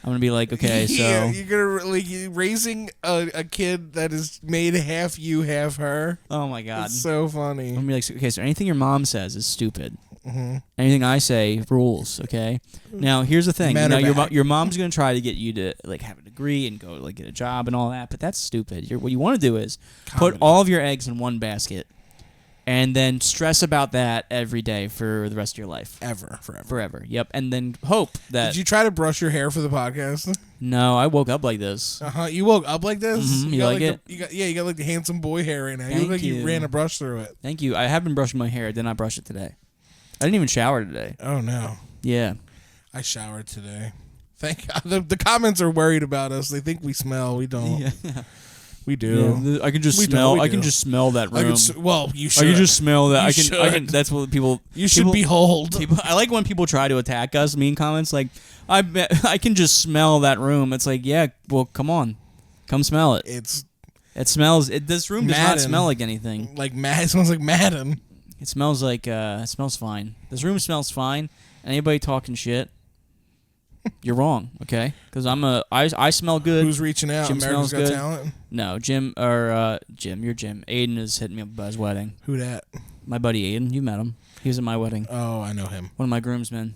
I'm gonna be like, okay, so Yeah, you're gonna raising a kid that is made half you, half her. oh my god, It's so funny. I'm gonna be like, okay, so anything your mom says is stupid. Mm-hmm. Anything I say rules. Okay. Now here's the thing. Matter back. Your mom's gonna try to get you to like have a degree and go like get a job and all that, but that's stupid. What you want to do is put all of your eggs in one basket, and then stress about that every day for the rest of your life. Forever. Yep. And then hope that. Did you try to brush your hair for the podcast? No, I woke up like this. You woke up like this? Mm-hmm. You like it? You got like the handsome boy hair right now. You Thank look like you. you ran a brush through it. Thank you. I have been brushing my hair. I did not brush it today. I didn't even shower today. Oh no. Yeah. I showered today. Thank God. The comments are worried about us. They think we smell. We don't. Yeah. We do. Yeah, I can just smell. I can just smell that room. You should. I can just smell that. I You can. That's what people. You should behold. I like when people try to attack us. Mean comments like, I can just smell that room. It's like, yeah, well, come on, come smell it. It smells. This room does not smell like anything. It smells like Madden. It smells like. It smells fine. This room smells fine. Anybody talking shit, you're wrong. Okay, because I smell good. Who's reaching out? Jim America's smells Got good. Talent. No, Jim. You're Jim. Aiden is hitting me up about his wedding. Who that? My buddy Aiden. You met him. He was at my wedding. Oh, I know him. One of my groomsmen.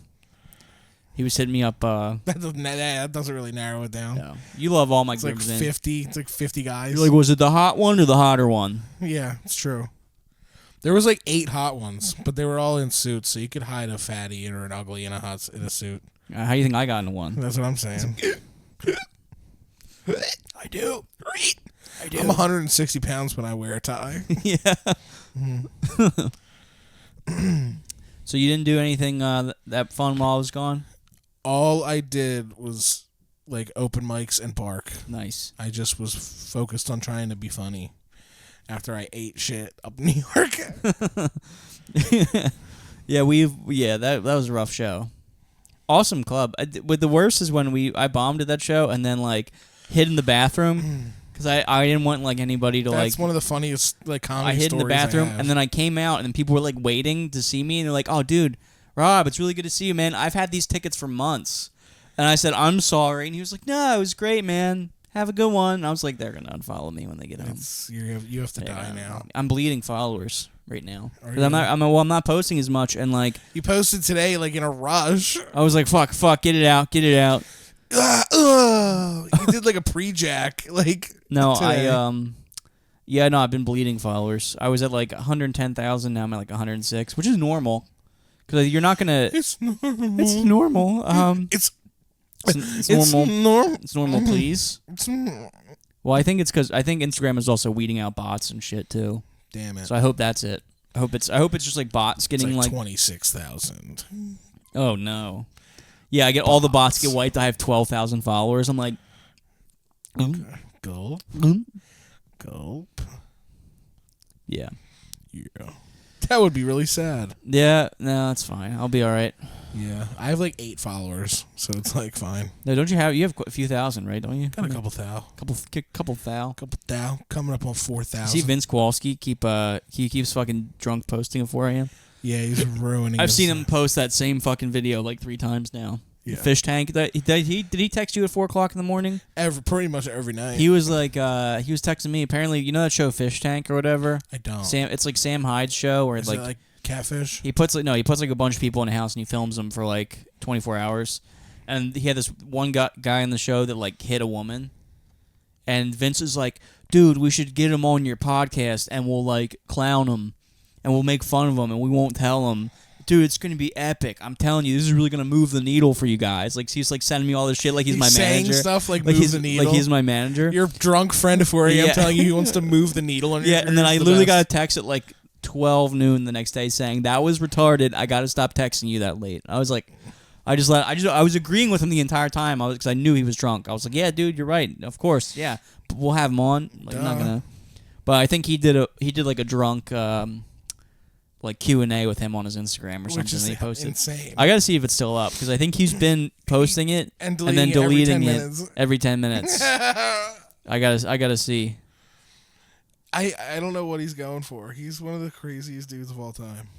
He was hitting me up. That doesn't really narrow it down. No. You love all my It's like groomsmen. 50. It's like 50 guys. You're like, was it the hot one or the hotter one? Yeah, it's true. There was like 8 hot ones, but they were all in suits, so you could hide a fatty or an ugly in a suit. How do you think I got into one? That's what I'm saying. I do. I'm 160 pounds when I wear a tie. Yeah. So you didn't do anything that fun while I was gone? All I did was like open mics and bark. Nice. I just was focused on trying to be funny after I ate shit up in New York. Yeah, that was a rough show. Awesome club. With the worst is when I bombed at that show and then like hid in the bathroom because I didn't want like anybody to That's one of the funniest like comedy I hid in the stories I bathroom have. and then I came out and then people were like waiting to see me and they're like, "Oh, dude, Rob, it's really good to see you, man. I've had these tickets for months." And I said, "I'm sorry," and he was like, "No, it was great, man. Have a good one." And I was like, "They're gonna unfollow me when they get home." You have to die now. I'm bleeding followers right now. Are 'Cause you? I'm not posting as much and like You posted today like in a rush. I was like, fuck, get it out. You did like a pre-jack like No, today. I've been bleeding followers. I was at like 110,000. Now I'm at like 106, which is normal. Because you're not gonna. It's normal. It's normal. It's normal. normal. It's normal, please. It's normal. Well, I think it's because I think Instagram is also weeding out bots and shit too. Damn it. So I hope that's it. I hope it's just like bots getting It's like 26,000. Oh no. Yeah, I get all the bots get wiped. I have 12,000 followers. I'm like, Gulp. Gulp. yeah. Yeah. That would be really sad. Yeah, no, it's fine. I'll be all right. Yeah. I have like 8 followers, so it's like fine. No, don't you have a few thousand, right? Don't you? Got a couple thou. Couple thou. Couple thou. Coming up on 4,000. See Vince Kowalski he keeps fucking drunk posting at 4 a.m. Yeah, he's ruining I've his- seen him post that same fucking video like 3 times now. Yeah. Fish tank. Did he text you at 4 o'clock in the morning? Pretty much every night. He was like, he was texting me. Apparently, you know that show Fish Tank or whatever. I don't. It's like Sam Hyde's show where Is it like Catfish? he puts like a bunch of people in a house and he films them for like 24 hours. And he had this one guy in the show that like hit a woman. And Vince is like, "Dude, we should get him on your podcast and we'll like clown him and we'll make fun of him and we won't tell him." Dude, it's gonna be epic. I'm telling you, this is really gonna move the needle for you guys. Like he's like sending me all this shit, like he's my saying manager. stuff like move the needle. Like he's my manager. Your drunk friend at 4 a.m. Yeah. telling you he wants to move the needle on your Yeah, and then career I is the literally best. got a text at like 12 noon the next day saying that was retarded. I got to stop texting you that late. I was like, I was agreeing with him the entire time. Because I knew he was drunk. I was like, yeah, dude, you're right. Of course, yeah, but we'll have him on. Like, I'm not gonna. But I think he did like a drunk like Q&A with him on his Instagram or Which something. is That he posted. insane. I got to see if it's still up because I think he's been posting it And then deleting deleting it it every 10 minutes. I gotta see. I don't know what he's going for. He's one of the craziest dudes of all time.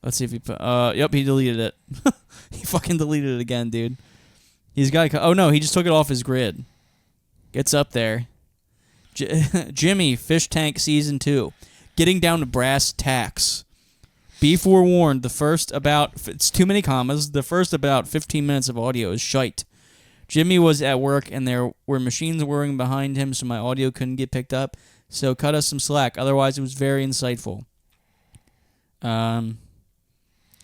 Let's see if he put. Yep, he deleted it. He fucking deleted it again, dude. He's got. Oh no, he just took it off his grid. It's up there. Jimmy, Fish Tank Season 2. Getting down to brass tacks. Be forewarned, it's too many commas, the first about 15 minutes of audio is shite. Jimmy was at work and there were machines whirring behind him, so my audio couldn't get picked up, so cut us some slack. Otherwise, it was very insightful. I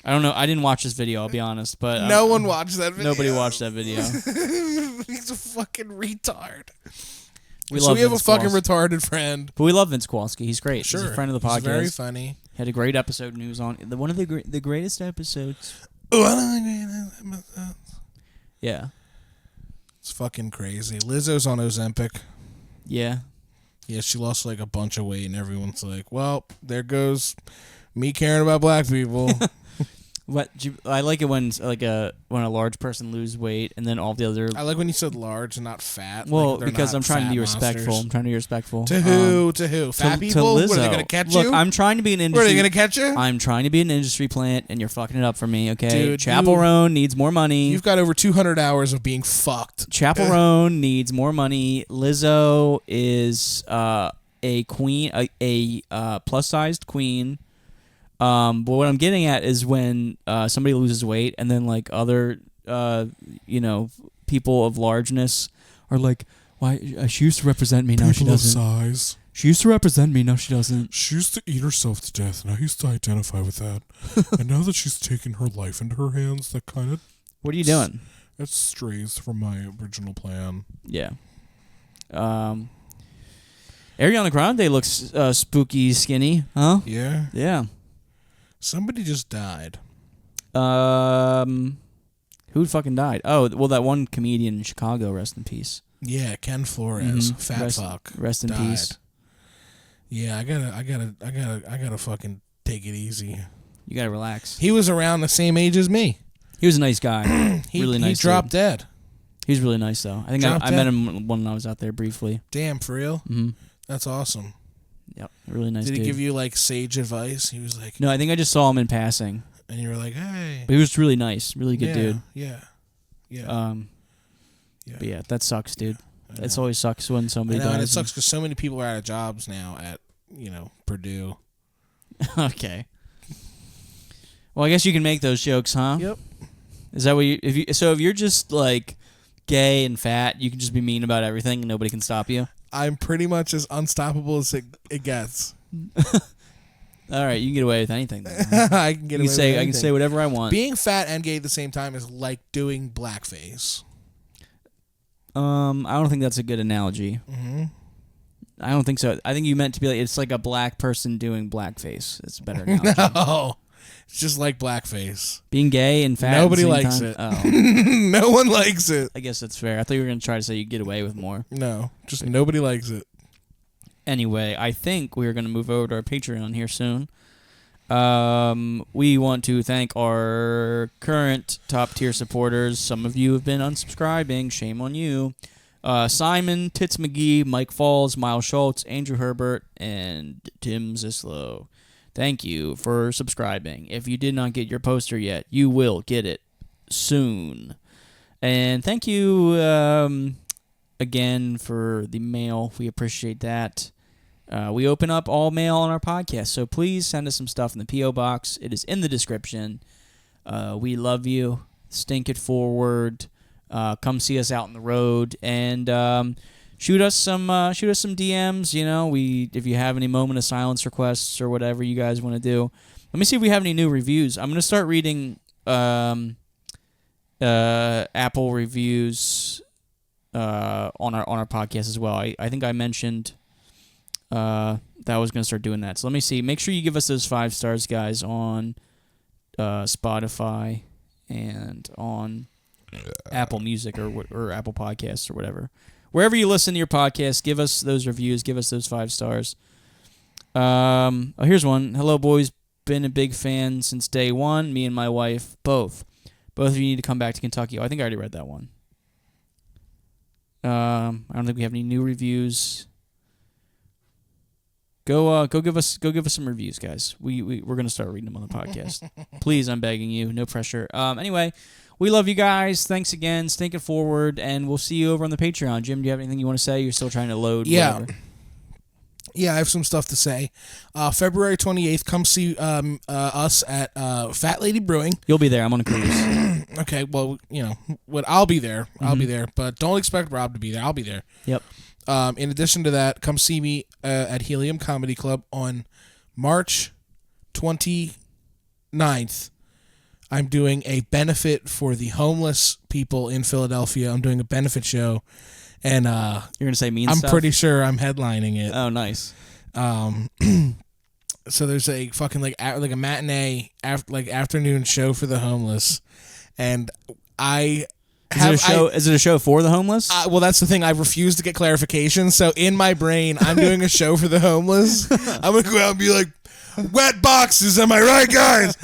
don't know. I didn't watch this video, I'll be honest, but no one watched that video. Nobody watched that video. He's a fucking retard. We have Vince a fucking Kowalski. retarded friend. But we love Vince Kowalski. He's great. Sure. He's a friend of the podcast. He's very funny. Had a great episode and he was on one of the greatest episodes. Yeah. It's fucking crazy. Lizzo's on Ozempic. Yeah. Yeah, she lost like a bunch of weight and everyone's like, well, there goes me caring about black people. I like it when a large person loses weight and then all the other. I like when you said large and not fat. Well, like because I'm trying to be respectful. Monsters. I'm trying to be respectful. To who? To who? Fat people? To Lizzo. What, are they gonna catch you? Look, I'm trying to be an industry. What, are they gonna catch you? I'm trying to be an industry plant, and you're fucking it up for me. Okay, Dude, Chapel Roan needs more money. You've got over 200 hours of being fucked. Chapel Roan needs more money. Lizzo is a queen, a plus-sized queen. But what I'm getting at is when somebody loses weight and then like other, people of largeness are like, why she used to represent me, now she doesn't. Size. She used to represent me, now she doesn't. She used to eat herself to death, and I used to identify with that. And now that she's taken her life into her hands, that kind of... What are you doing? That strays from my original plan. Yeah. Ariana Grande looks spooky skinny, huh? Yeah. Yeah. Somebody just died. Who fucking died? Oh, well, that one comedian in Chicago. Rest in peace. Yeah, Ken Flores, fat fuck. Rest in died. peace. Yeah, I gotta fucking take it easy. You gotta relax. He was around the same age as me. He was a nice guy. Really nice. He dropped dude. dead. He was really nice though. I think I met him when I was out there briefly. Damn, for real? Mm-hmm. That's awesome. Yep, really nice. Did he dude. give you like sage advice? He was like, No, I think I just saw him in passing. And you were like, hey. But he was really nice, really good dude. Yeah. Yeah. But yeah, that sucks, dude. It always sucks when somebody dies. And it sucks because so many people are out of jobs now at Purdue. Okay. Well, I guess you can make those jokes, huh? Yep. Is that what you? If you're just like gay and fat, you can just be mean about everything and nobody can stop you. I'm pretty much as unstoppable as it gets. All right, you can get away with anything. Then, huh? I can get away with anything. I can say whatever I want. Being fat and gay at the same time is like doing blackface. I don't think that's a good analogy. Mm-hmm. I don't think so. I think you meant to be like it's like a black person doing blackface. It's a better analogy. No, it's just like blackface. Being gay and fat. Nobody at the same likes time? it. Oh. No one likes it. I guess that's fair. I thought you were going to try to say you get away with more. No, just nobody likes it. Anyway, I think we're going to move over to our Patreon here soon. We want to thank our current top tier supporters. Some of you have been unsubscribing. Shame on you. Simon, Tits McGee, Mike Falls, Miles Schultz, Andrew Herbert, and Tim Zislow. Thank you for subscribing. If you did not get your poster yet, you will get it soon. And thank you again for the mail. We appreciate that. We open up all mail on our podcast, so please send us some stuff in the P.O. Box. It is in the description. We love you. Stink it forward. Come see us out on the road and shoot us some DMs. If you have any moment of silence requests or whatever you guys want to do. Let me see if we have any new reviews. I'm gonna start reading Apple reviews on our podcast as well. I think I mentioned that I was gonna start doing that. So let me see. Make sure you give us those 5 stars, guys, on Spotify and on Apple Music or Apple Podcasts or whatever. Wherever you listen to your podcast, give us those reviews. Give us those 5 stars. Here's one. Hello, boys. Been a big fan since day one. Me and my wife, both. Both of you need to come back to Kentucky. Oh, I think I already read that one. I don't think we have any new reviews. Go give us some reviews, guys. We're gonna start reading them on the podcast. Please, I'm begging you. No pressure. Anyway, we love you guys. Thanks again. Stink it forward, and we'll see you over on the Patreon. Jim, do you have anything you want to say? You're still trying to load. Yeah. Whatever. Yeah, I have some stuff to say. February 28th, come see us at Fat Lady Brewing. You'll be there. I'm on a cruise. Okay, well, I'll be there. I'll be there, but don't expect Rob to be there. I'll be there. Yep. In addition to that, come see me at Helium Comedy Club on March 29th. I'm doing a benefit for the homeless people in Philadelphia. I'm doing a benefit show, and You're gonna say mean I'm stuff? pretty sure I'm headlining it. Oh, nice. So there's a fucking like a matinee afternoon show for the homeless, and I. Is it a show for the homeless? Well, that's the thing. I refuse to get clarification. So in my brain, I'm doing a show for the homeless. I'm going to go out and be like, wet boxes, am I right, guys?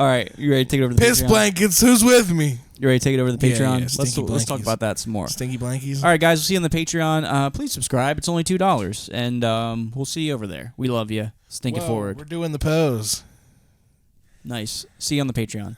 All right, you ready to take it over to the Piss Patreon? blankets, who's with me? You ready to take it over to the Yeah, Patreon? yeah, let's stinky talk blankies. about that some more. Stinky blankies. All right, guys, we'll see you on the Patreon. Please subscribe. It's only $2, and we'll see you over there. We love you. Stink it Whoa, forward. We're doing the pose. Nice. See you on the Patreon.